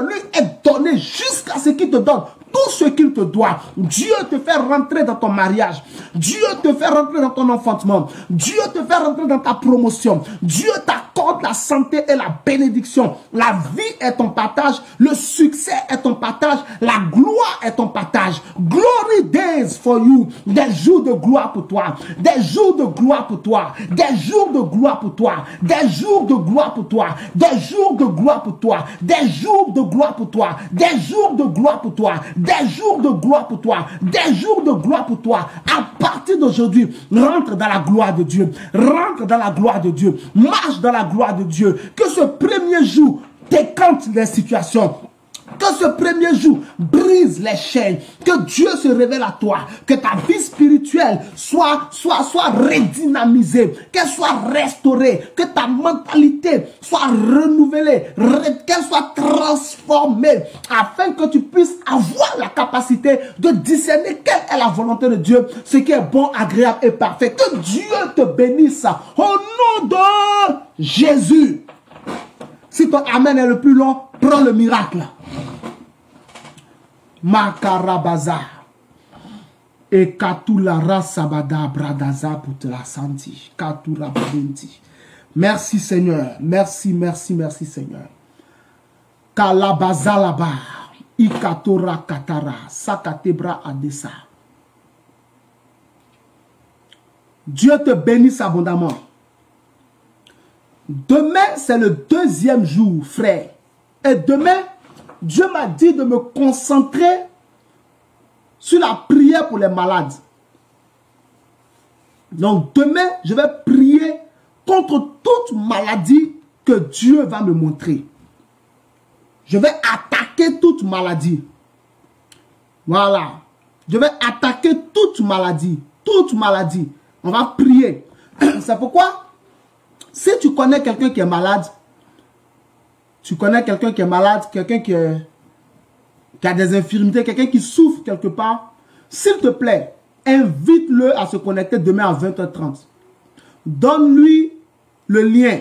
lui est donné jusqu'à ce qu'il te donne tout ce qu'il te doit. Dieu te fait rentrer dans ton mariage. Dieu te fait rentrer dans ton enfantement. Dieu te fait rentrer dans ta promotion. Dieu t'accorde la santé et la bénédiction. La vie est ton partage. Le succès est ton partage. La gloire est ton partage. Glory days for you. Des jours de gloire pour toi. Des jours de gloire pour toi. Des jours de gloire pour toi. Des jours de gloire pour toi. Des jours de gloire pour toi. Des jours de gloire pour toi. Des jours de gloire pour toi. Des jours de gloire pour toi. Des jours de gloire pour toi. À partir d'aujourd'hui, rentre dans la gloire de Dieu. Rentre dans la gloire de Dieu. Marche dans la gloire de Dieu. Que ce premier jour décante les situations. Que ce premier jour brise les chaînes. Que Dieu se révèle à toi. Que ta vie spirituelle soit redynamisée. Qu'elle soit restaurée. Que ta mentalité soit renouvelée. Qu'elle soit transformée. Afin que tu puisses avoir la capacité de discerner quelle est la volonté de Dieu. Ce qui est bon, agréable et parfait. Que Dieu te bénisse. Au nom de Jésus. Si ton amen est le plus long, prends le miracle. Makarabaza. Et Katulara Sabada Bradaza pour te la santi. Katura Babenti. Merci Seigneur. Merci, merci, merci Seigneur. Kalabaza laba. Ikatora Katara. Sakatebra Adesa. Dieu te bénisse abondamment. Demain, c'est le deuxième jour, frère. Et demain, Dieu m'a dit de me concentrer sur la prière pour les malades. Donc demain, je vais prier contre toute maladie que Dieu va me montrer. Je vais attaquer toute maladie. Voilà. Je vais attaquer toute maladie. Toute maladie. On va prier. C'est pourquoi, si tu connais quelqu'un qui est malade, quelqu'un qui a des infirmités, quelqu'un qui souffre quelque part, s'il te plaît, invite-le à se connecter demain à 20h30. Donne-lui le lien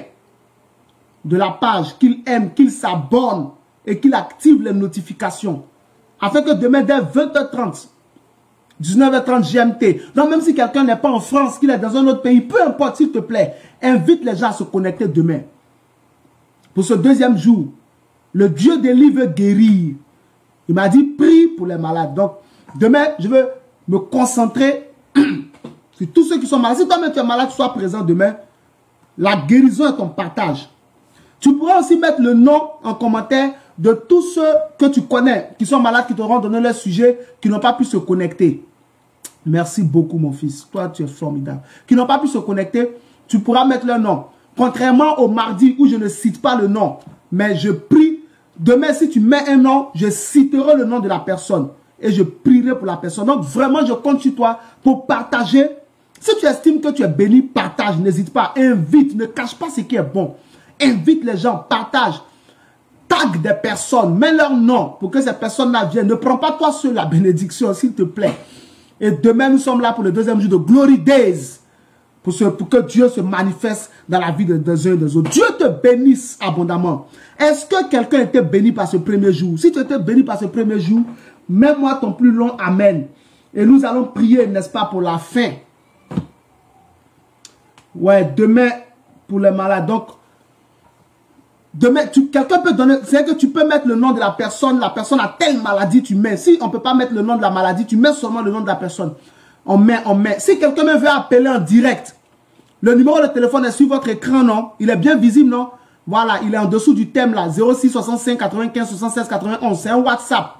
de la page qu'il aime, qu'il s'abonne et qu'il active les notifications. Afin que demain, dès 20h30, 19h30 GMT, donc même si quelqu'un n'est pas en France, qu'il est dans un autre pays, peu importe, s'il te plaît, invite les gens à se connecter demain. Pour ce deuxième jour, le Dieu des livres veut guérir. Il m'a dit, prie pour les malades. Donc, demain, je veux me concentrer sur tous ceux qui sont malades. Si toi-même tu es malade, sois présent demain. La guérison est ton partage. Tu pourras aussi mettre le nom en commentaire de tous ceux que tu connais, qui sont malades, qui t'auront donné leur sujet, qui n'ont pas pu se connecter. Merci beaucoup, mon fils. Toi, tu es formidable. Qui n'ont pas pu se connecter, tu pourras mettre leur nom. Contrairement au mardi où je ne cite pas le nom, mais je prie. Demain, si tu mets un nom, je citerai le nom de la personne et je prierai pour la personne. Donc, vraiment, je compte sur toi pour partager. Si tu estimes que tu es béni, partage. N'hésite pas, invite, ne cache pas ce qui est bon. Invite les gens, partage. Tag des personnes, mets leur nom pour que ces personnes-là viennent. Ne prends pas toi seul la bénédiction, s'il te plaît. Et demain, nous sommes là pour le deuxième jour de Glory Days. Pour que Dieu se manifeste dans la vie des uns et des autres. Dieu te bénisse abondamment. Est-ce que quelqu'un était béni par ce premier jour? Si tu étais béni par ce premier jour, mets-moi ton plus long Amen. Et nous allons prier, n'est-ce pas, pour la fin. Ouais, demain, pour les malades. Donc, demain, quelqu'un peut donner, c'est que tu peux mettre le nom de la personne a telle maladie, tu mets. Si on ne peut pas mettre le nom de la maladie, tu mets seulement le nom de la personne. On met. Si quelqu'un me veut appeler en direct, le numéro de téléphone est sur votre écran, non? Il est bien visible, non? Voilà, il est en dessous du thème là, 06 65 95 76 91. C'est un WhatsApp.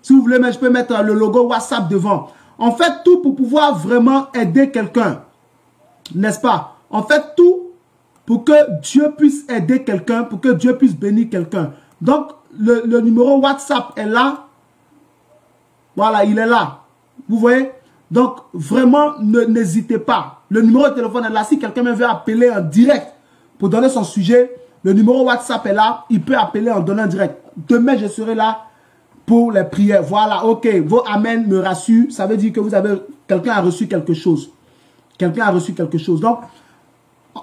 Si vous voulez, je peux mettre le logo WhatsApp devant. On fait tout pour pouvoir vraiment aider quelqu'un. N'est-ce pas? On fait tout pour que Dieu puisse aider quelqu'un, pour que Dieu puisse bénir quelqu'un. Donc, le numéro WhatsApp est là. Voilà, il est là. Vous voyez? Donc, vraiment, n'hésitez pas. Le numéro de téléphone est là. Si quelqu'un me veut appeler en direct pour donner son sujet, le numéro WhatsApp est là. Il peut appeler en donnant en direct. Demain, je serai là pour les prières. Voilà, ok. Vos Amen me rassurent. Ça veut dire que quelqu'un a reçu quelque chose. Quelqu'un a reçu quelque chose. Donc,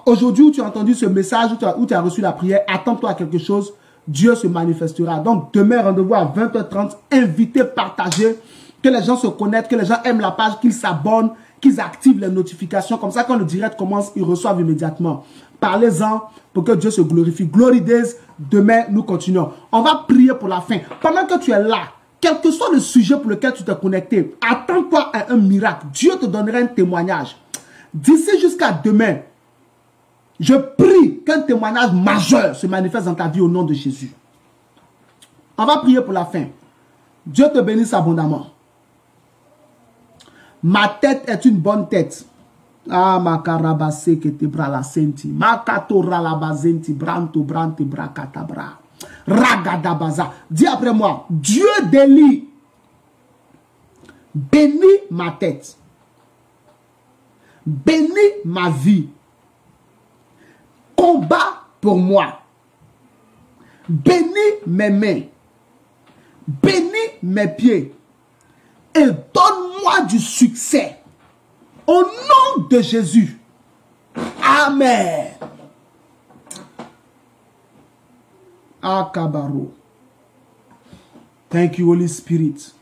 aujourd'hui où tu as entendu ce message, où tu as reçu la prière, attends-toi à quelque chose. Dieu se manifestera. Donc, demain, rendez-vous à 20h30. Invitez, partagez. Que les gens se connectent, que les gens aiment la page, qu'ils s'abonnent, qu'ils activent les notifications. Comme ça, quand le direct commence, ils reçoivent immédiatement. Parlez-en pour que Dieu se glorifie. Glory Days, demain, nous continuons. On va prier pour la fin. Pendant que tu es là, quel que soit le sujet pour lequel tu t'es connecté, attends-toi à un miracle. Dieu te donnera un témoignage. D'ici jusqu'à demain, je prie qu'un témoignage majeur se manifeste dans ta vie au nom de Jésus. On va prier pour la fin. Dieu te bénisse abondamment. Ma tête est une bonne tête. Ah, ma carabase que te bra la senti. Ma katora la bazenti branto brante brakatabra. Ragadabaza. Dis après moi, Dieu délie. Bénis ma tête. Bénis ma vie. Combat pour moi. Bénis mes mains. Bénis mes pieds. Et donne-moi du succès. Au nom de Jésus. Amen. Akabaro. Thank you, Holy Spirit.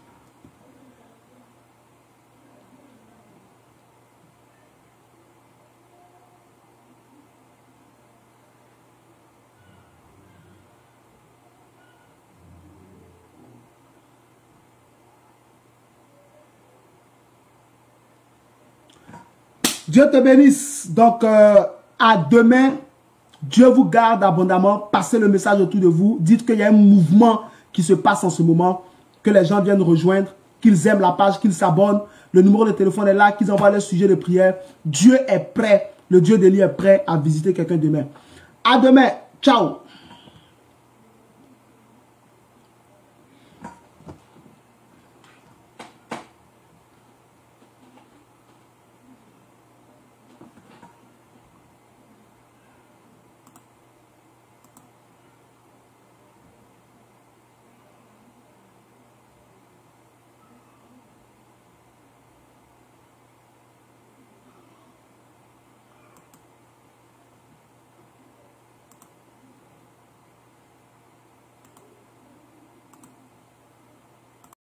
Dieu te bénisse. Donc, à demain. Dieu vous garde abondamment. Passez le message autour de vous. Dites qu'il y a un mouvement qui se passe en ce moment. Que les gens viennent rejoindre. qu'ils aiment la page, qu'ils s'abonnent. Le numéro de téléphone est là, qu'ils envoient leur sujet de prière. Dieu est prêt, le Dieu d'Élie est prêt à visiter quelqu'un demain. À demain, ciao.